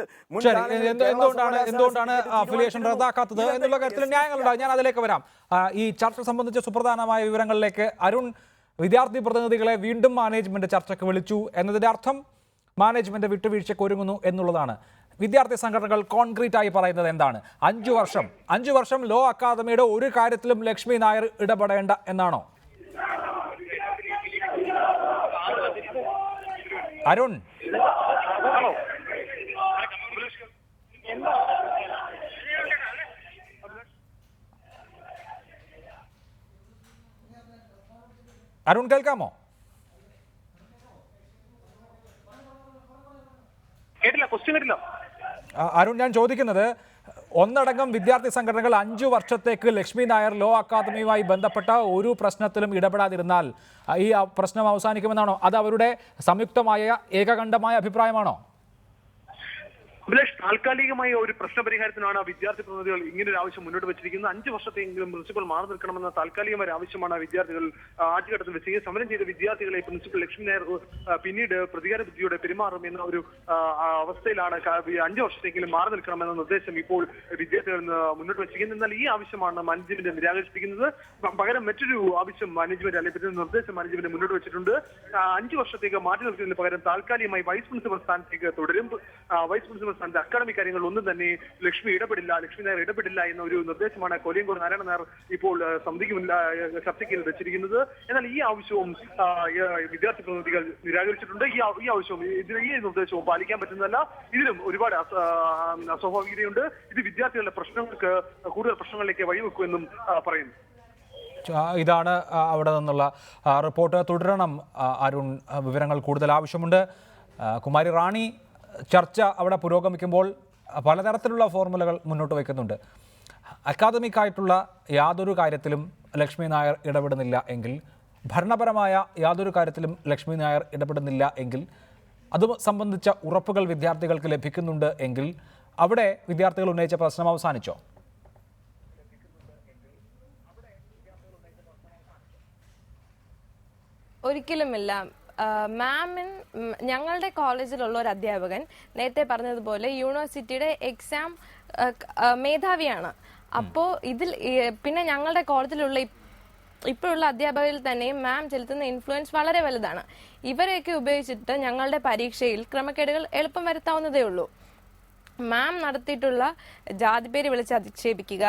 എന്തുകൊണ്ടാണ് അഫിലിയേഷൻ റദ്ദാക്കാത്തത് എന്നുള്ള കാര്യത്തിൽ ന്യായങ്ങളുണ്ടാകും. ഞാൻ അതിലേക്ക് വരാം. ഈ ചർച്ച സംബന്ധിച്ച സുപ്രധാനമായ വിവരങ്ങളിലേക്ക്. അരുൺ, വിദ്യാർത്ഥി പ്രതിനിധികളെ വീണ്ടും മാനേജ്മെന്റ് ചർച്ചയ്ക്ക് വിളിച്ചു എന്നതിന്റെ അർത്ഥം മാനേജ്മെന്റ് വിട്ടുവീഴ്ചയ്ക്ക് ഒരുങ്ങുന്നു എന്നുള്ളതാണ്. വിദ്യാർത്ഥി സംഘടനകൾ കോൺക്രീറ്റ് ആയി പറയുന്നത് എന്താണ്? 5 വർഷം ലോ അക്കാദമിയുടെ ഒരു കാര്യത്തിലും ലക്ഷ്മി നായർ ഇടപെടേണ്ട എന്നാണോ? അരുൺ, കേൾക്കാമോ? അരുൺ, ഞാൻ ചോദിക്കുന്നത് ഒന്നടങ്കം വിദ്യാർത്ഥി സംഘടനകൾ 5 വർഷത്തേക്ക് ലക്ഷ്മി നായർ ലോ അക്കാദമിയുമായി ബന്ധപ്പെട്ട ഒരു പ്രശ്നത്തിലും ഇടപെടാതിരുന്നാൽ ഈ പ്രശ്നം അവസാനിക്കുമെന്നാണോ? അത് അവരുടെ സംയുക്തമായ ഏകകണ്ഠമായ അഭിപ്രായമാണോ? അഭിലാഷ്, താൽക്കാലികമായ ഒരു പ്രശ്നപരിഹാരത്തിനാണ് വിദ്യാർത്ഥി പ്രതിനിധികൾ ഇങ്ങനൊരു ആവശ്യം മുന്നോട്ട് വെച്ചിരിക്കുന്നത്. 5 വർഷത്തെങ്കിലും പ്രിൻസിപ്പൽ മാറി നിൽക്കണമെന്ന താൽക്കാലികമായ ഒരു ആവശ്യമാണ് വിദ്യാർത്ഥികൾ ആദ്യഘട്ടത്തിൽ വെച്ച് സമരം ചെയ്ത വിദ്യാർത്ഥികളെ പ്രിൻസിപ്പൽ ലക്ഷ്മി നായർ പിന്നീട് പ്രതികാര ബുദ്ധിയോടെ പെരുമാറും എന്ന ഒരു അവസ്ഥയിലാണ് 5 വർഷത്തെങ്കിലും മാറി നിൽക്കണമെന്ന നിർദ്ദേശം ഇപ്പോൾ വിദ്യാർത്ഥികൾ മുന്നോട്ട് വെച്ചിരിക്കുന്നത്. എന്നാൽ ഈ ആവശ്യമാണ് മാനേജ്മെന്റ് നിരാകരിച്ചിരിക്കുന്നത്. പകരം മറ്റൊരു ആവശ്യം മാനേജ്മെന്റ് അല്ലെങ്കിൽ നിർദ്ദേശം മാനേജ്മെന്റ് മുന്നോട്ട് വെച്ചിട്ടുണ്ട്. 5 വർഷത്തേക്ക് മാറ്റി നിർത്തുന്നതിന് പകരം താൽക്കാലികമായി വൈസ് പ്രിൻസിപ്പൽ സ്ഥാനത്തേക്ക് തുടരും. വൈസ് പ്രിൻസിപ്പൽ അക്കാഡമിക് കാര്യങ്ങൾ ഒന്നും തന്നെ ലക്ഷ്മി നായർ ഇടപെടില്ല എന്ന ഒരു നിർദ്ദേശമാണ് കൊല്ലിയങ്കോട് നാരായണ നായർ ഇപ്പോൾ സമിതിക്ക് ചർച്ചയ്ക്ക് വെച്ചിരിക്കുന്നത്. എന്നാൽ ഈ ആവശ്യവും വിദ്യാർത്ഥി പ്രതിനിധികൾ നിരാകരിച്ചിട്ടുണ്ട്. ഈ ആവശ്യവും ഈ നിർദ്ദേശവും പാലിക്കാൻ പറ്റുന്നതല്ല. ഇതിലും ഒരുപാട് അസ്വാഭാവികതയുണ്ട്. ഇത് വിദ്യാർത്ഥികളുടെ പ്രശ്നങ്ങൾക്ക് കൂടുതൽ പ്രശ്നങ്ങളിലേക്ക് വഴിവെക്കുമെന്നും പറയുന്നു. ഇതാണ് അവിടെ നിന്നുള്ള റിപ്പോർട്ട്. തുടരണം അരുൺ, വിവരങ്ങൾ കൂടുതൽ ആവശ്യമുണ്ട്. കുമാരി റാണി, ചർച്ച അവിടെ പുരോഗമിക്കുമ്പോൾ പലതരത്തിലുള്ള ഫോർമുലകൾ മുന്നോട്ട് വയ്ക്കുന്നുണ്ട്. അക്കാദമിക്കായിട്ടുള്ള യാതൊരു കാര്യത്തിലും ലക്ഷ്മി നായർ ഇടപെടുന്നില്ല എങ്കിൽ, ഭരണപരമായ യാതൊരു കാര്യത്തിലും ലക്ഷ്മി നായർ ഇടപെടുന്നില്ല എങ്കിൽ, അത് സംബന്ധിച്ച ഉറപ്പുകൾ വിദ്യാർത്ഥികൾക്ക് ലഭിക്കുന്നുണ്ട് എങ്കിൽ അവിടെ വിദ്യാർത്ഥികൾ ഉന്നയിച്ച പ്രശ്നം അവസാനിച്ചോ? ഒരിക്കലുമില്ല. ഞങ്ങളുടെ കോളേജിലുള്ള ഒരു അധ്യാപകൻ നേരത്തെ പറഞ്ഞതുപോലെ യൂണിവേഴ്സിറ്റിയുടെ എക്സാം മേധാവിയാണ്. അപ്പോൾ ഇതിൽ പിന്നെ ഞങ്ങളുടെ കോളേജിലുള്ള ഇപ്പോഴുള്ള അധ്യാപകരിൽ തന്നെയും മാം ചെലുത്തുന്ന ഇൻഫ്ലുവൻസ് വളരെ വലുതാണ്. ഇവരെയൊക്കെ ഉപയോഗിച്ചിട്ട് ഞങ്ങളുടെ പരീക്ഷയിൽ ക്രമക്കേടുകൾ എളുപ്പം വരുത്താവുന്നതേ ഉള്ളൂ. മാം നടത്തിയിട്ടുള്ള ജാതിപ്പേര് വിളിച്ച് അധിക്ഷേപിക്കുക,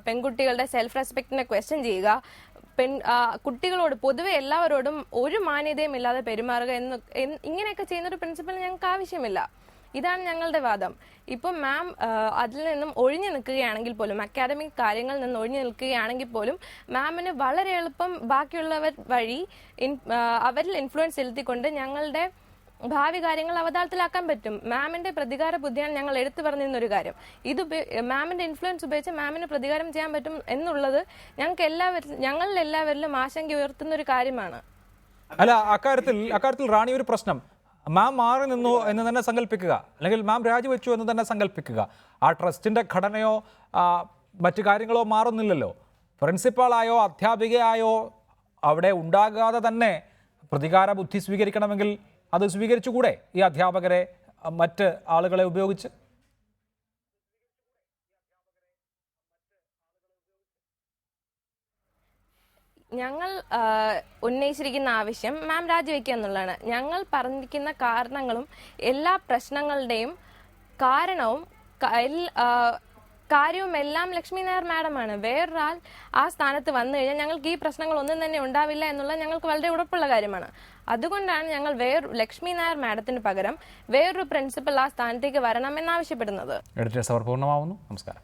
പെൺകുട്ടികളുടെ സെൽഫ് റെസ്പെക്റ്റിനെ ക്വസ്റ്റ്യൻ ചെയ്യുക, കുട്ടികളോട് പൊതുവെ എല്ലാവരോടും ഒരു മാന്യതയും ഇല്ലാതെ പെരുമാറുക ഇങ്ങനെയൊക്കെ ചെയ്യുന്നൊരു പ്രിൻസിപ്പൽ ഞങ്ങൾക്ക് ആവശ്യമില്ല. ഇതാണ് ഞങ്ങളുടെ വാദം. ഇപ്പം മാം അതിൽ നിന്നും ഒഴിഞ്ഞു നിൽക്കുകയാണെങ്കിൽ പോലും, അക്കാഡമിക് കാര്യങ്ങളിൽ നിന്ന് ഒഴിഞ്ഞു നിൽക്കുകയാണെങ്കിൽ പോലും മാമിന് വളരെ എളുപ്പം ബാക്കിയുള്ളവർ വഴി അവരിൽ ഇൻഫ്ലുവൻസ് ചെലുത്തിക്കൊണ്ട് ഞങ്ങളുടെ ഭാവി കാര്യങ്ങൾ അവതാളത്തിലാക്കാൻ പറ്റും. മാമിന്റെ പ്രതികാര ബുദ്ധിയാണ് ഞങ്ങൾ എടുത്തു പറഞ്ഞിരുന്ന ഒരു കാര്യം. ഇത് മാമിന്റെ ഇൻഫ്ലുവൻസ് ഉപയോഗിച്ച് മാമിന് പ്രതികാരം ചെയ്യാൻ പറ്റും എന്നുള്ളത് ഞങ്ങളിൽ എല്ലാവരിലും ആശങ്ക ഉയർത്തുന്ന ഒരു കാര്യമാണ്. അല്ല, അക്കാര്യത്തിൽ റാണി ഒരു പ്രശ്നം, മാം മാറി നിന്നു എന്ന് തന്നെ സങ്കല്പിക്കുക, അല്ലെങ്കിൽ മാം രാജിവെച്ചു എന്ന് തന്നെ സങ്കല്പിക്കുക. ആ ട്രസ്റ്റിന്റെ ഘടനയോ മറ്റു കാര്യങ്ങളോ മാറുന്നില്ലല്ലോ. പ്രിൻസിപ്പാളായോ അധ്യാപികയായോ അവിടെ ഉണ്ടാകാതെ തന്നെ പ്രതികാര ബുദ്ധി സ്വീകരിക്കണമെങ്കിൽ അത് സ്വീകരിച്ചുകൂടെ ഈ അധ്യാപകരെ മറ്റ് ആളുകളെ ഉപയോഗിച്ച്? ഞങ്ങൾ ഉന്നയിച്ചിരിക്കുന്ന ആവശ്യം മാം രാജിവെക്കുക എന്നുള്ളതാണ്. ഞങ്ങൾ പറഞ്ഞിരിക്കുന്ന കാരണങ്ങളും എല്ലാ പ്രശ്നങ്ങളുടെയും കാര്യവും എല്ലാം ലക്ഷ്മി നായർ മാഡമാണ്. വേറൊരാൾ ആ സ്ഥാനത്ത് വന്നു കഴിഞ്ഞാൽ ഞങ്ങൾക്ക് ഈ പ്രശ്നങ്ങൾ ഒന്നും തന്നെ ഉണ്ടാവില്ല എന്നുള്ളത് ഞങ്ങൾക്ക് വളരെ ഉറപ്പുള്ള കാര്യമാണ്. അതുകൊണ്ടാണ് ഞങ്ങൾ ലക്ഷ്മി നായർ മാഡത്തിന് പകരം വേറൊരു പ്രിൻസിപ്പൽ ആ സ്ഥാനത്തേക്ക് വരണമെന്നാവശ്യപ്പെടുന്നത്. എഡിറ്റേഴ്സ് അവർ പൂർണ്ണമാവുന്നു. നമസ്കാരം.